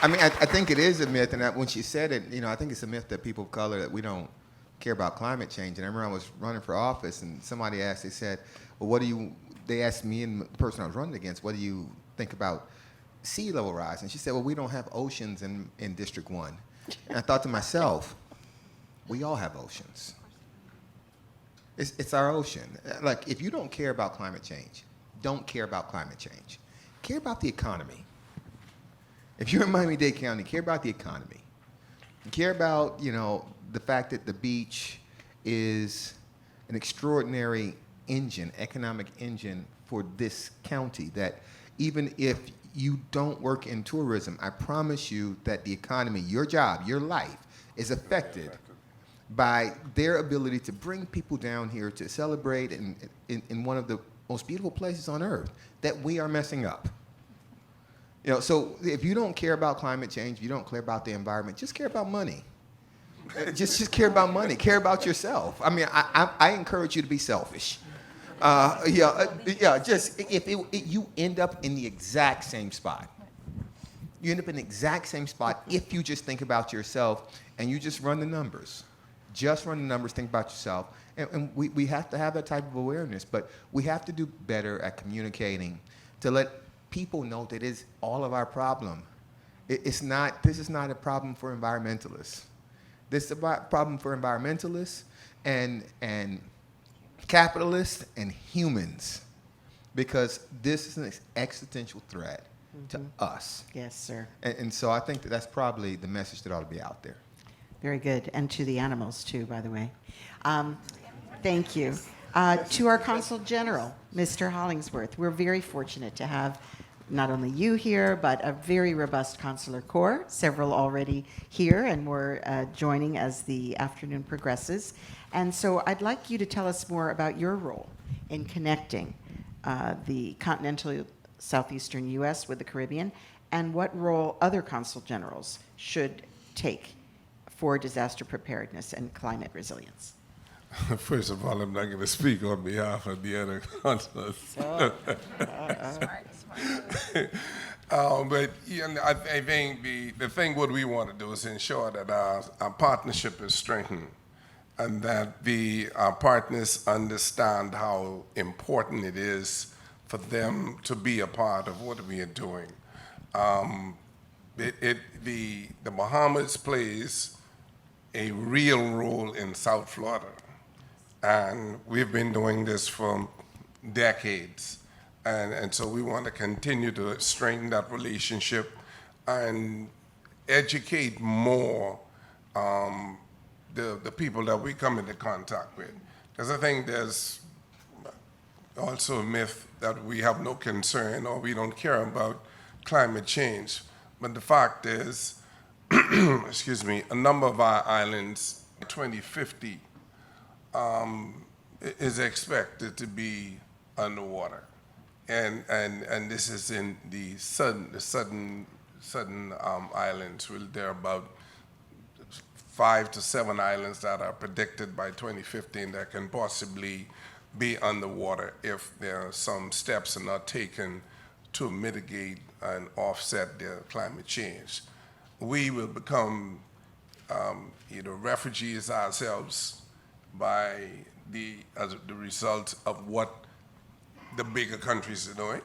I mean, I think it is a myth, and when she said it, I think it's a myth that people of color, that we don't care about climate change. And I remember I was running for office, and somebody asked, they said, well, they asked me and the person I was running against, what do you think about sea level rise? And she said, well, we don't have oceans in District 1. And I thought to myself, we all have oceans. It's our ocean. Like, if you don't care about climate change, don't care about climate change. Care about the economy. If you're in Miami-Dade County, care about the economy. Care about, the fact that the beach is an extraordinary engine, economic engine for this county, that even if you don't work in tourism, I promise you that the economy, your job, your life, is affected by their ability to bring people down here to celebrate in one of the most beautiful places on earth that we are messing up. So if you don't care about climate change, you don't care about the environment, just care about money. just care about money. Care about yourself. I mean, I encourage you to be selfish. Just if you end up in the exact same spot. You end up in the exact same spot if you just think about yourself and you just run the numbers. Just run the numbers, think about yourself. And we have to have that type of awareness, but we have to do better at communicating to let people know that it's all of our problem. This is not a problem for environmentalists. This is a problem for environmentalists and capitalists and humans, because this is an existential threat to us. Yes, sir. And so I think that's probably the message that ought to be out there. Very good. And to the animals, too, by the way. Thank you. To our Consul General, Mr. Hollingsworth, we're very fortunate to have not only you here, but a very robust consular corps, several already here, and we're joining as the afternoon progresses. And so I'd like you to tell us more about your role in connecting the continental southeastern U.S. with the Caribbean, and what role other consul generals should take for disaster preparedness and climate resilience. First of all, I'm not going to speak on behalf of the other consuls. Smart. But I think the thing what we want to do is ensure that our partnership is strengthened, and that our partners understand how important it is for them to be a part of what we are doing. The Bahamas plays a real role in South Florida, and we've been doing this for decades. And so we want to continue to strengthen that relationship and educate more the people that we come into contact with. Because I think there's also a myth that we have no concern or we don't care about climate change. But the fact is, excuse me, a number of our islands, 2050, is expected to be underwater. And this is in the southern certain islands. There are about 5 to 7 islands that are predicted by 2015 that can possibly be underwater if there are some steps are not taken to mitigate and offset the climate change. We will become refugees ourselves as the result of what the bigger countries are doing,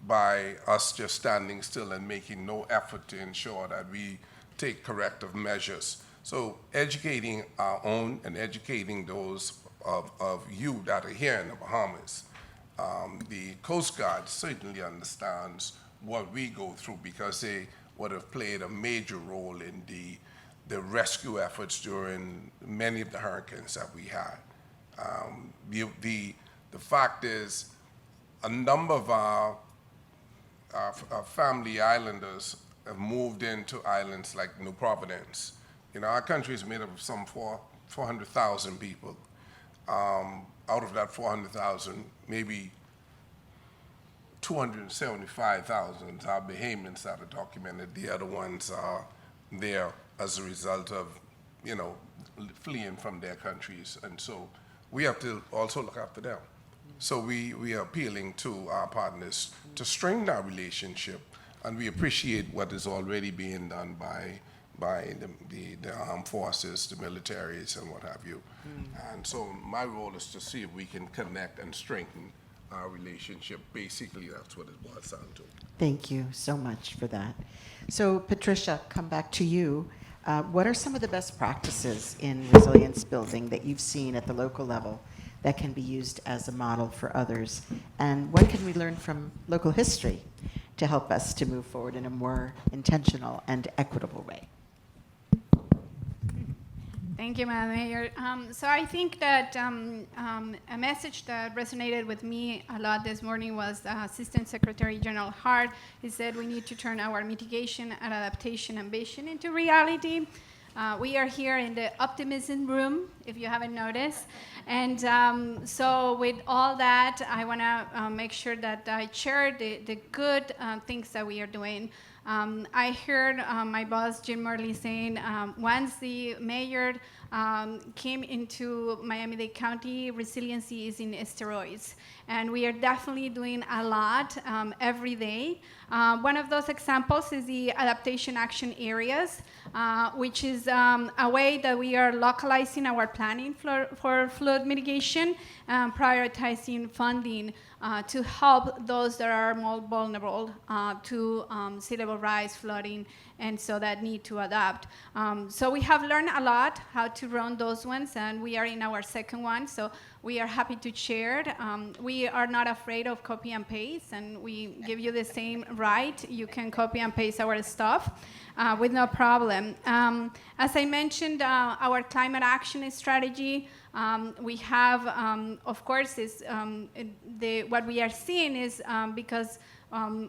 by us just standing still and making no effort to ensure that we take corrective measures. So educating our own and educating those of you that are here in the Bahamas. The Coast Guard certainly understands what we go through because they would have played a major role in the rescue efforts during many of the hurricanes that we had. The fact is, a number of our family islanders have moved into islands like New Providence. Our country is made up of some 400,000 people. Out of that 400,000, maybe 275,000 are Bahamians that are documented. The other ones are there as a result of, fleeing from their countries. And so we have to also look after them. So we are appealing to our partners to strengthen our relationship, and we appreciate what is already being done by the armed forces, the militaries, and what have you. And so my role is to see if we can connect and strengthen our relationship. Basically, that's what it boils down to. Thank you so much for that. So Patricia, come back to you. What are some of the best practices in resilience building that you've seen at the local level that can be used as a model for others? And what can we learn from local history to help us to move forward in a more intentional and equitable way? Thank you, Madam Mayor. So I think that a message that resonated with me a lot this morning was Assistant Secretary General Hart. He said we need to turn our mitigation and adaptation ambition into reality. We are here in the optimism room, if you haven't noticed. And so with all that, I want to make sure that I share the good things that we are doing. I heard my boss, Jim Morley, saying once the mayor came into Miami-Dade County, resiliency is in steroids. And we are definitely doing a lot every day. One of those examples is the adaptation action areas, which is a way that we are localizing our planning for flood mitigation, prioritizing funding to help those that are more vulnerable to sea level rise, flooding, and so that need to adapt. So we have learned a lot how to run those ones, and we are in our second one, so we are happy to share. We are not afraid of copy and paste, and we give you the same right. You can copy and paste our stuff with no problem. As I mentioned, our climate action strategy, we have, of course, is what we are seeing is because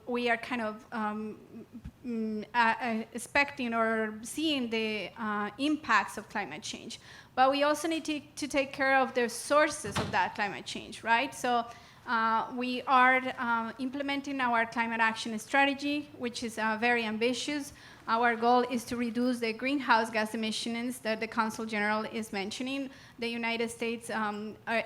we are kind of expecting or seeing the impacts of climate change. But we also need to take care of the sources of that climate change, right? So we are implementing our climate action strategy, which is very ambitious. Our goal is to reduce the greenhouse gas emissions that the Consul General is mentioning. The United States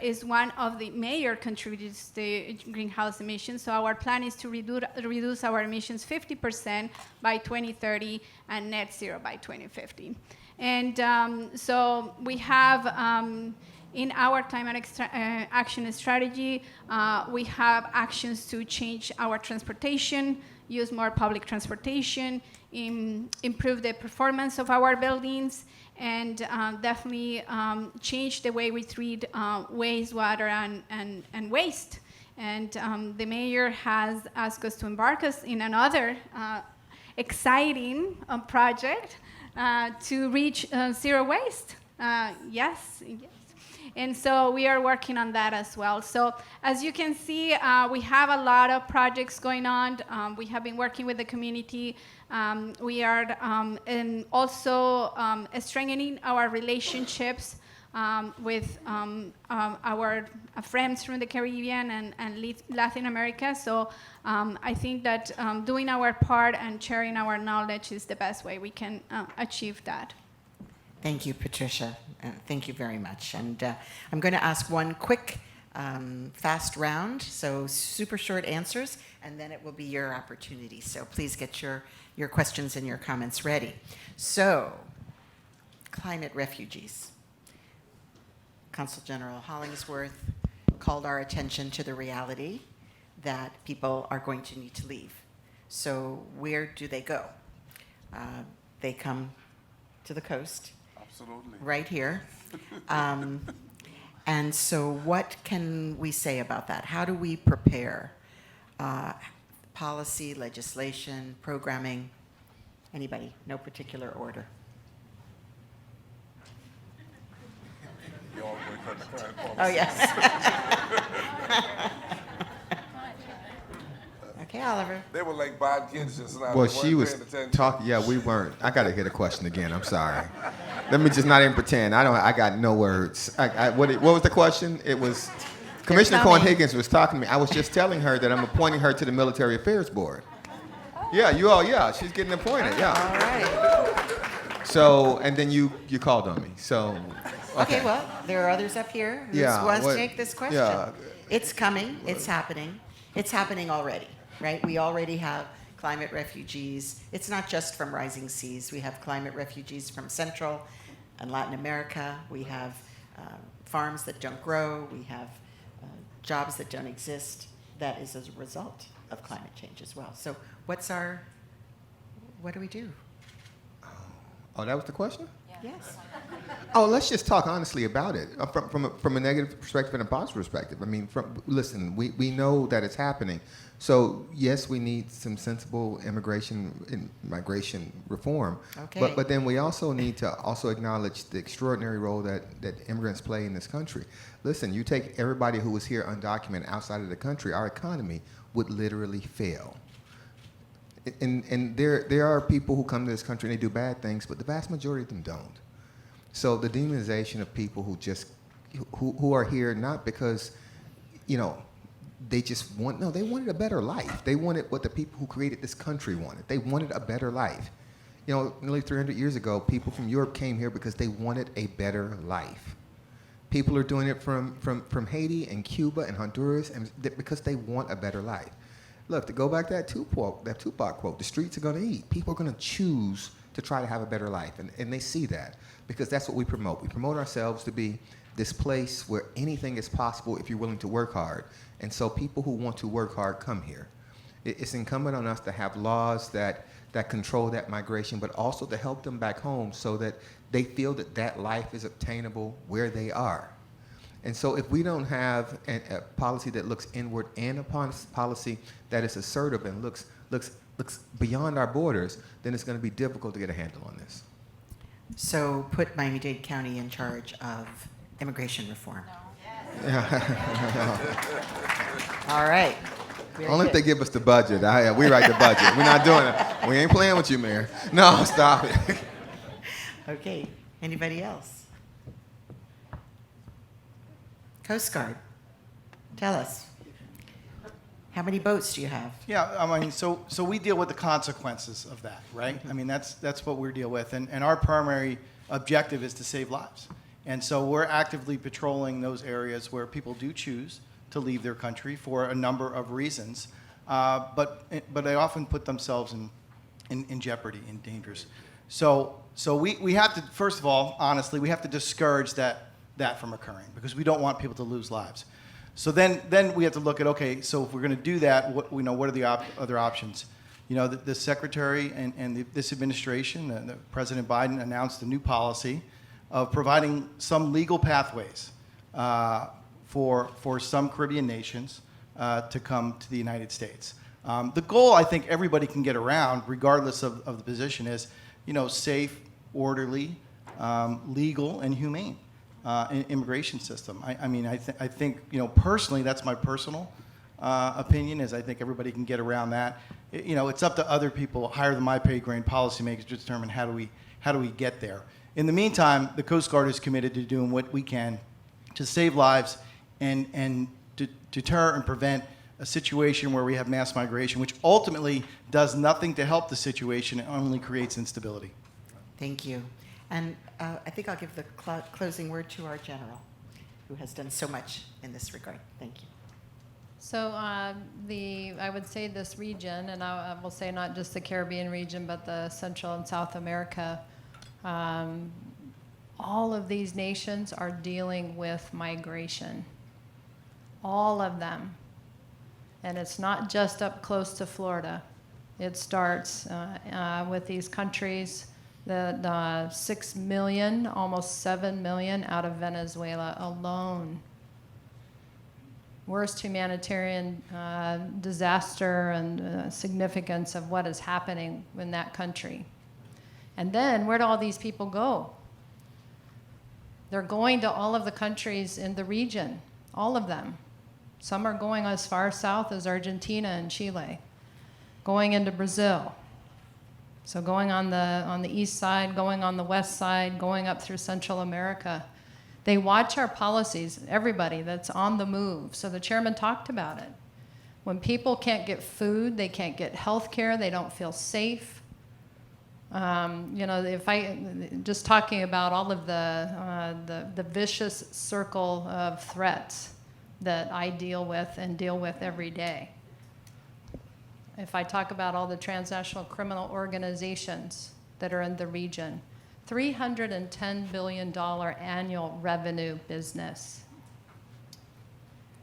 is one of the major contributors to the greenhouse emissions. So our plan is to reduce our emissions 50% by 2030 and net zero by 2050. And so we have in our climate action strategy, we have actions to change our transportation, use more public transportation, improve the performance of our buildings, and definitely change the way we treat wastewater and waste. And the mayor has asked us to embark us in another exciting project to reach zero waste. Yes. And so we are working on that as well. So as you can see, we have a lot of projects going on. We have been working with the community. We are and also strengthening our relationships with our friends from the Caribbean and Latin America. So I think that doing our part and sharing our knowledge is the best way we can achieve that. Thank you, Patricia. Thank you very much. And I'm going to ask one quick, fast round, so super short answers, and then it will be your opportunity. So please get your questions and your comments ready. So, climate refugees. Consul General Hollingsworth called our attention to the reality that people are going to need to leave. So where do they go? They come to the coast. Absolutely. Right here. And so what can we say about that? How do we prepare? Policy, legislation, programming? Anybody? No particular order. Oh, yes. Okay, Oliver. They were like bad kids just now. Well, They she weren't was paying attention. talking. Yeah, we weren't. I got to hear the question again. I'm sorry. Let me just not even pretend. I got no words. What was the question? It was Commissioner Cohen Higgins was talking to me. I was just telling her that I'm appointing her to the Military Affairs Board. Yeah, yeah, she's getting appointed. Yeah. All right. So, and then you called on me. So. Okay, well, there are others up here who wants to take this question. Yeah. It's coming. It's happening. It's happening already, right? We already have climate refugees. It's not just from rising seas. We have climate refugees from Central and Latin America. We have farms that don't grow. We have jobs that don't exist. That is as a result of climate change as well. So what do we do? Oh, that was the question? Yes. Oh, let's just talk honestly about it from a negative perspective and a positive perspective. I mean, listen, we know that it's happening. So yes, we need some sensible migration reform. Okay. But then we also need to also acknowledge the extraordinary role that immigrants play in this country. Listen, you take everybody who was here undocumented outside of the country, our economy would literally fail. And there are people who come to this country and they do bad things, but the vast majority of them don't. So the demonization of people who are here not because, they just they wanted a better life. They wanted what the people who created this country wanted. They wanted a better life. Nearly 300 years ago, people from Europe came here because they wanted a better life. People are doing it from Haiti and Cuba and Honduras and because they want a better life. Look, to go back to that Tupac quote, the streets are going to eat. People are going to choose to try to have a better life, and they see that because that's what we promote. We promote ourselves to be this place where anything is possible if you're willing to work hard. And so people who want to work hard come here. It's incumbent on us to have laws that control that migration, but also to help them back home so that they feel that life is obtainable where they are. And so if we don't have a policy that looks inward and a policy that is assertive and looks beyond our borders, then it's going to be difficult to get a handle on this. So put Miami-Dade County in charge of immigration reform. All right. Only if they give us the budget. We write the budget. We're not doing it. We ain't playing with you, Mayor. No, stop it. Okay. Anybody else? Coast Guard, tell us. How many boats do you have? Yeah, I mean, so we deal with the consequences of that, right? I mean, that's what we deal with, and our primary objective is to save lives. And so we're actively patrolling those areas where people do choose to leave their country for a number of reasons, but they often put themselves in jeopardy, in dangers. So we have to, first of all, honestly, we have to discourage that from occurring because we don't want people to lose lives. So then we have to look at, okay, so if we're going to do that, what are the other options? The Secretary and this administration, President Biden announced a new policy of providing some legal pathways for some Caribbean nations to come to the United States. The goal, I think, everybody can get around, regardless of the position, is safe, orderly, legal, and humane immigration system. I think personally, that's my personal opinion, is I think everybody can get around that. It's up to other people higher than my pay grade policymakers to determine how do we get there. In the meantime, the Coast Guard is committed to doing what we can to save lives and to deter and prevent a situation where we have mass migration, which ultimately does nothing to help the situation and only creates instability. Thank you. And I think I'll give the closing word to our general, who has done so much in this regard. Thank you. So I would say this region, and I will say not just the Caribbean region, but the Central and South America, all of these nations are dealing with migration. All of them. And it's not just up close to Florida. It starts with these countries, the 6 million, almost 7 million out of Venezuela alone. Worst humanitarian disaster and significance of what is happening in that country. And then where do all these people go? They're going to all of the countries in the region, all of them. Some are going as far south as Argentina and Chile, going into Brazil. So going on the east side, going on the west side, going up through Central America. They watch our policies, everybody that's on the move. So the chairman talked about it. When people can't get food, they can't get health care, they don't feel safe. If I just talking about all of the vicious circle of threats that I deal with every day. If I talk about all the transnational criminal organizations that are in the region, $310 billion annual revenue business.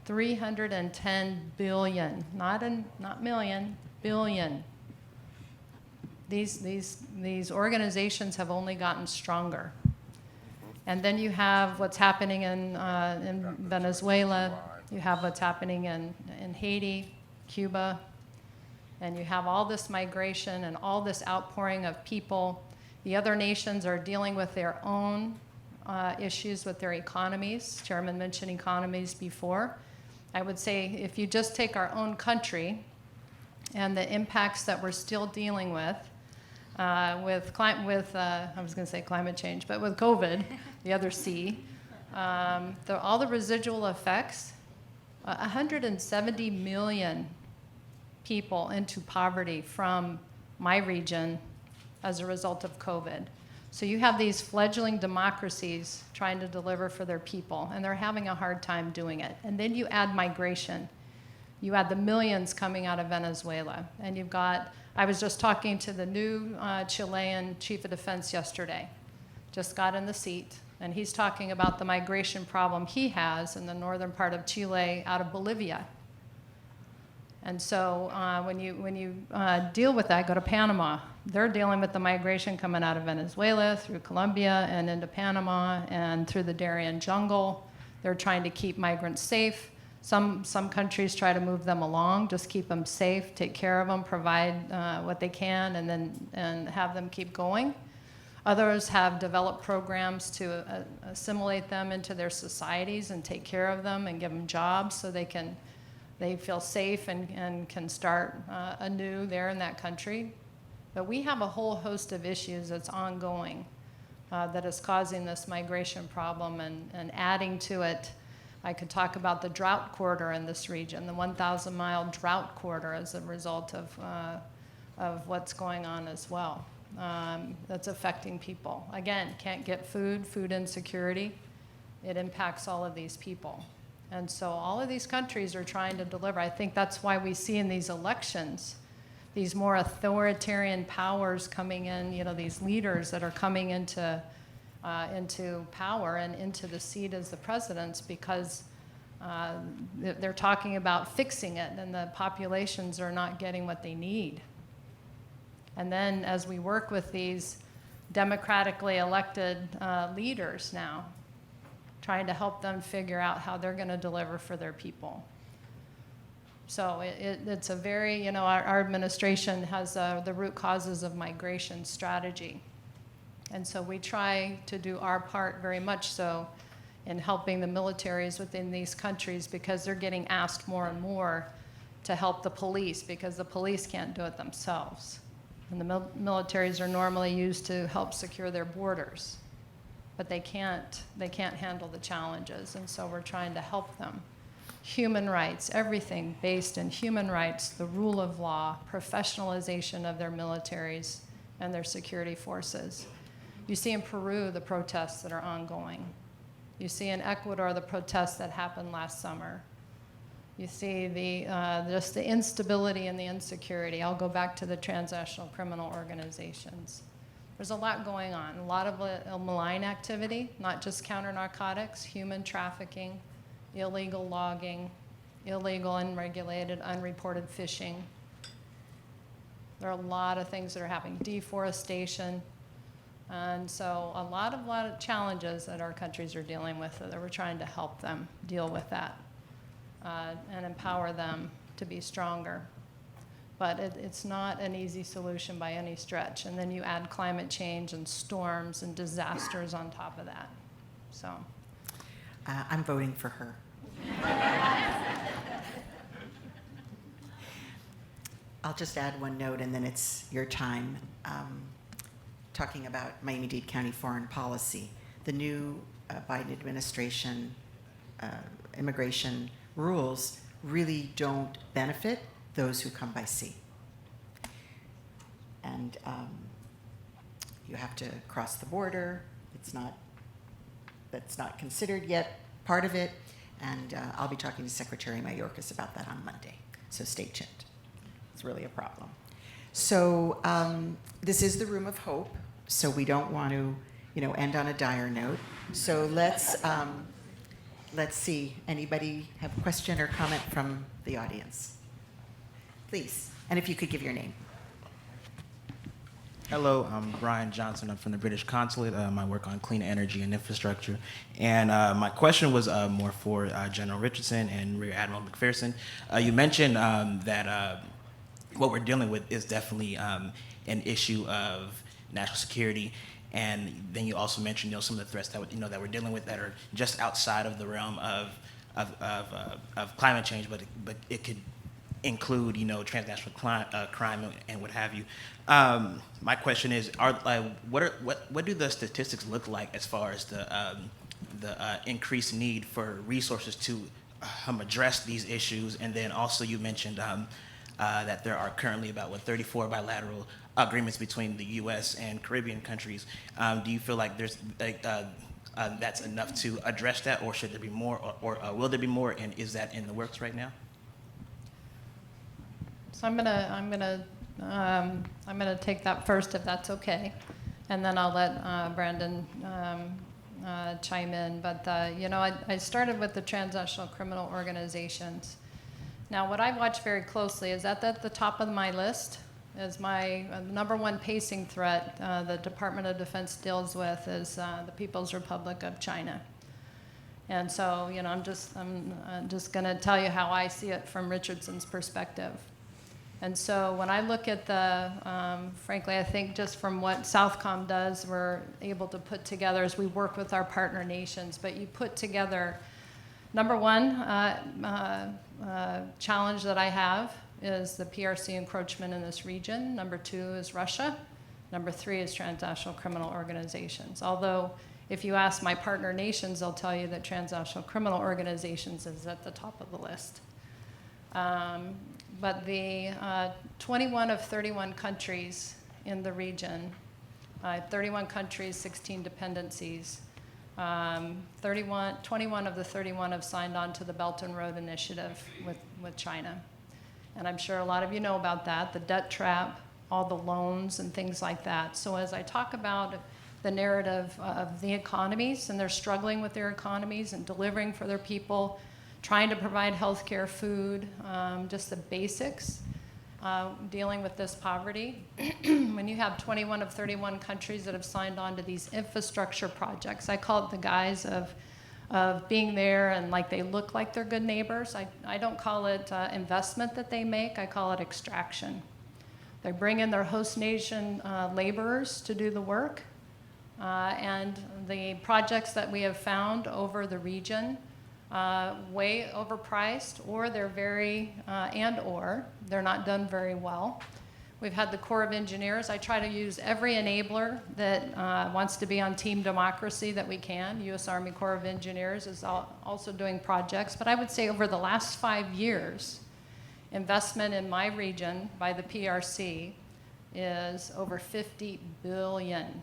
310 billion, not million, billion. These organizations have only gotten stronger. And then you have what's happening in Venezuela, you have what's happening in Haiti, Cuba, and you have all this migration and all this outpouring of people. The other nations are dealing with their own issues with their economies. Chairman mentioned economies before. I would say if you just take our own country and the impacts that we're still dealing with I was going to say climate change, but with COVID, the other C, all the residual effects, 170 million people into poverty from my region as a result of COVID. So you have these fledgling democracies trying to deliver for their people, and they're having a hard time doing it. And then you add migration. You add the millions coming out of Venezuela, and you've got, I was just talking to the new Chilean chief of defense yesterday, just got in the seat, and he's talking about the migration problem he has in the northern part of Chile out of Bolivia. And so when you deal with that, go to Panama. They're dealing with the migration coming out of Venezuela through Colombia and into Panama and through the Darien jungle. They're trying to keep migrants safe. Some countries try to move them along, just keep them safe, take care of them, provide what they can, and have them keep going. Others have developed programs to assimilate them into their societies and take care of them and give them jobs so they feel safe and can start anew there in that country. But we have a whole host of issues that's ongoing that is causing this migration problem and adding to it. I could talk about the drought corridor in this region, the 1,000-mile drought corridor as a result of what's going on as well. That's affecting people. Again, can't get food insecurity. It impacts all of these people. And so all of these countries are trying to deliver. I think that's why we see in these elections these more authoritarian powers coming in, these leaders that are coming into power and into the seat as the presidents because they're talking about fixing it and the populations are not getting what they need. And then as we work with these democratically elected leaders now, trying to help them figure out how they're going to deliver for their people. So it's a very, our administration has the root causes of migration strategy. And so we try to do our part very much so in helping the militaries within these countries because they're getting asked more and more to help the police because the police can't do it themselves. And the militaries are normally used to help secure their borders. but they can't handle the challenges, and so we're trying to help them. Human rights, everything based in human rights, the rule of law, professionalization of their militaries and their security forces. You see in Peru the protests that are ongoing. You see in Ecuador the protests that happened last summer. You see just the instability and the insecurity. I'll go back to the transnational criminal organizations. There's a lot going on, a lot of malign activity, not just counter-narcotics, human trafficking, illegal logging, illegal, unregulated, unreported fishing. There are a lot of things that are happening, deforestation. And so a lot of challenges that our countries are dealing with that we're trying to help them deal with that and empower them to be stronger. But it's not an easy solution by any stretch. And then you add climate change and storms and disasters on top of that. So. I'm voting for her. I'll just add one note, and then it's your time. Talking about Miami-Dade County foreign policy, the new Biden administration immigration rules really don't benefit those who come by sea. And you have to cross the border. That's not considered yet part of it. And I'll be talking to Secretary Mayorkas about that on Monday. So stay tuned. It's really a problem. So this is the room of hope. So we don't want to, end on a dire note. So let's see. Anybody have a question or comment from the audience? Please. And if you could give your name. Hello, I'm Brian Johnson. I'm from the British Consulate. I work on clean energy and infrastructure. And my question was more for General Richardson and Rear Admiral McPherson. You mentioned that what we're dealing with is definitely an issue of national security. And then you also mentioned some of the threats that that we're dealing with that are just outside of the realm of climate change, but it could include transnational crime and what have you. My question is, what do the statistics look like as far as the increased need for resources to address these issues? And then also you mentioned that there are currently about 34 bilateral agreements between the U.S. and Caribbean countries. Do you feel like there's that's enough to address that, or should there be more, or will there be more? And is that in the works right now? So I'm gonna take that first, if that's okay, and then I'll let Brandon chime in. But I started with the transnational criminal organizations. Now, what I watch very closely is at the top of my list is my number one pacing threat. The Department of Defense deals with is the People's Republic of China. And so, I'm just going to tell you how I see it from Richardson's perspective. And so when I look at frankly, I think just from what Southcom does, we're able to put together as we work with our partner nations, but you put together, number one challenge that I have is the PRC encroachment in this region. Number two is Russia. Number three is transnational criminal organizations. Although if you ask my partner nations, they'll tell you that transnational criminal organizations is at the top of the list. But the 21 of 31 countries in the region, 31 countries, 16 dependencies, 21 of the 31 have signed on to the Belt and Road Initiative with China. And I'm sure a lot of you know about that, the debt trap, all the loans and things like that. So as I talk about the narrative of the economies, and they're struggling with their economies and delivering for their people, trying to provide healthcare, food, just the basics, dealing with this poverty. When you have 21 of 31 countries that have signed on to these infrastructure projects, I call it the guise of being there and like they look like they're good neighbors. I don't call it investment that they make, I call it extraction. They bring in their host nation laborers to do the work, and the projects that we have found over the region, way overpriced, or they're they're not done very well. We've had the Corps of Engineers. I try to use every enabler that wants to be on team democracy that we can. U.S. Army Corps of Engineers is also doing projects. But I would say over the last 5 years, investment in my region by the PRC is over 50 billion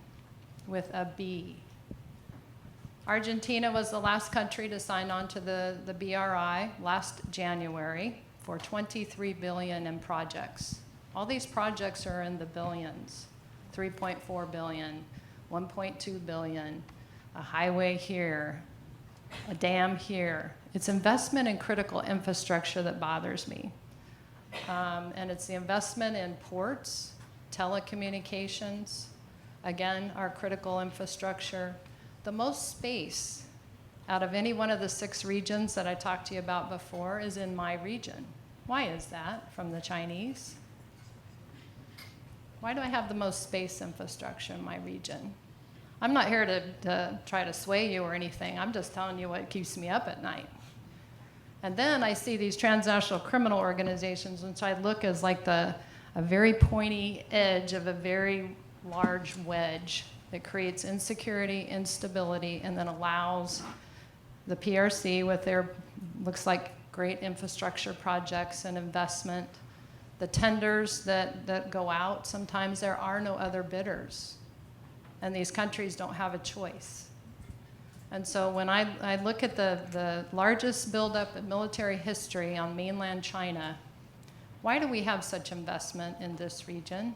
with a B. Argentina was the last country to sign on to the BRI last January for 23 billion in projects. All these projects are in the billions, 3.4 billion, 1.2 billion, a highway here, a dam here. It's investment in critical infrastructure that bothers me. And it's the investment in ports, telecommunications, again, our critical infrastructure. The most space out of any one of the 6 regions that I talked to you about before is in my region. Why is that from the Chinese? Why do I have the most space infrastructure in my region? I'm not here to try to sway you or anything. I'm just telling you what keeps me up at night. And then I see these transnational criminal organizations, which I look as like a very pointy edge of a very large wedge that creates insecurity, instability, and then allows the PRC with their, looks like, great infrastructure projects and investment. The tenders that go out, sometimes there are no other bidders. And these countries don't have a choice. And so when I look at the largest buildup in military history on mainland China, why do we have such investment in this region,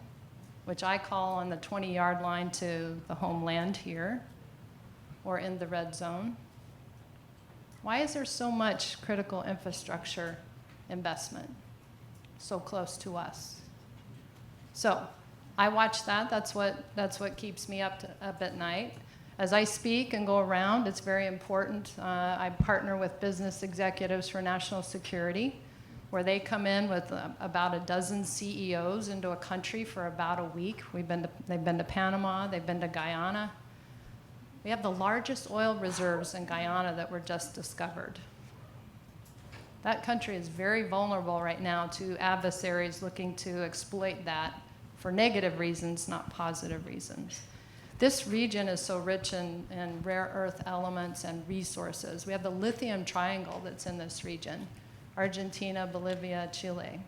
which I call on the 20-yard line to the homeland here, or in the red zone? Why is there so much critical infrastructure investment so close to us? So I watch that. That's what keeps me up at night. As I speak and go around, it's very important. I partner with business executives for national security, where they come in with about a dozen CEOs into a country for about a week. They've been to Panama, they've been to Guyana. We have the largest oil reserves in Guyana that were just discovered. That country is very vulnerable right now to adversaries looking to exploit that for negative reasons, not positive reasons. This region is so rich in rare earth elements and resources. We have the lithium triangle that's in this region: Argentina, Bolivia, Chile.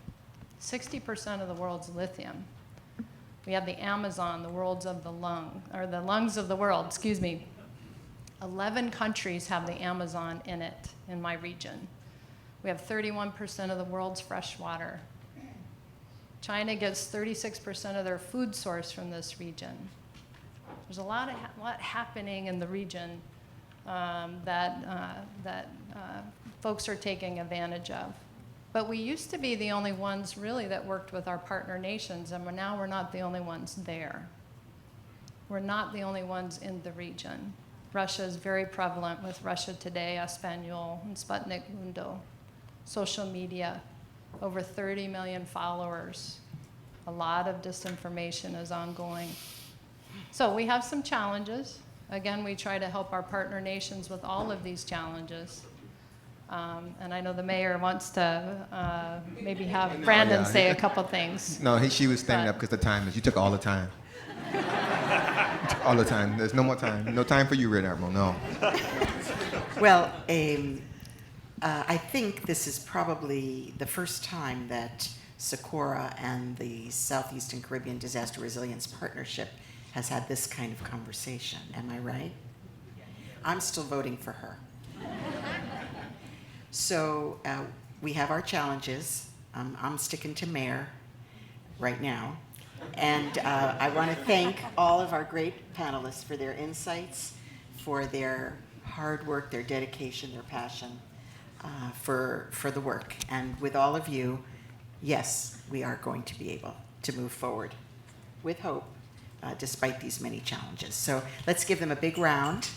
60% of the world's lithium. We have the Amazon, the lungs of the world, excuse me. 11 countries have the Amazon in it, in my region. We have 31% of the world's fresh water. China gets 36% of their food source from this region. There's a lot happening in the region that folks are taking advantage of. But we used to be the only ones really that worked with our partner nations, and now we're not the only ones there. We're not the only ones in the region. Russia is very prevalent with Russia Today, Espanol, and Sputnik Mundo. Social media, over 30 million followers. A lot of disinformation is ongoing. So we have some challenges. Again, we try to help our partner nations with all of these challenges. And I know the mayor wants to maybe have Brandon say a couple things. No, she was standing up because the time is, you took all the time. All the time. There's no more time. No time for you, Rear Admiral, no. Well, I think this is probably the first time that Socorro and the Southeastern Caribbean Disaster Resilience Partnership has had this kind of conversation. Am I right? I'm still voting for her. So we have our challenges. I'm sticking to mayor right now. And I want to thank all of our great panelists for their insights, for their hard work, their dedication, their passion for the work. And with all of you, yes, we are going to be able to move forward with hope, despite these many challenges. So let's give them a big round.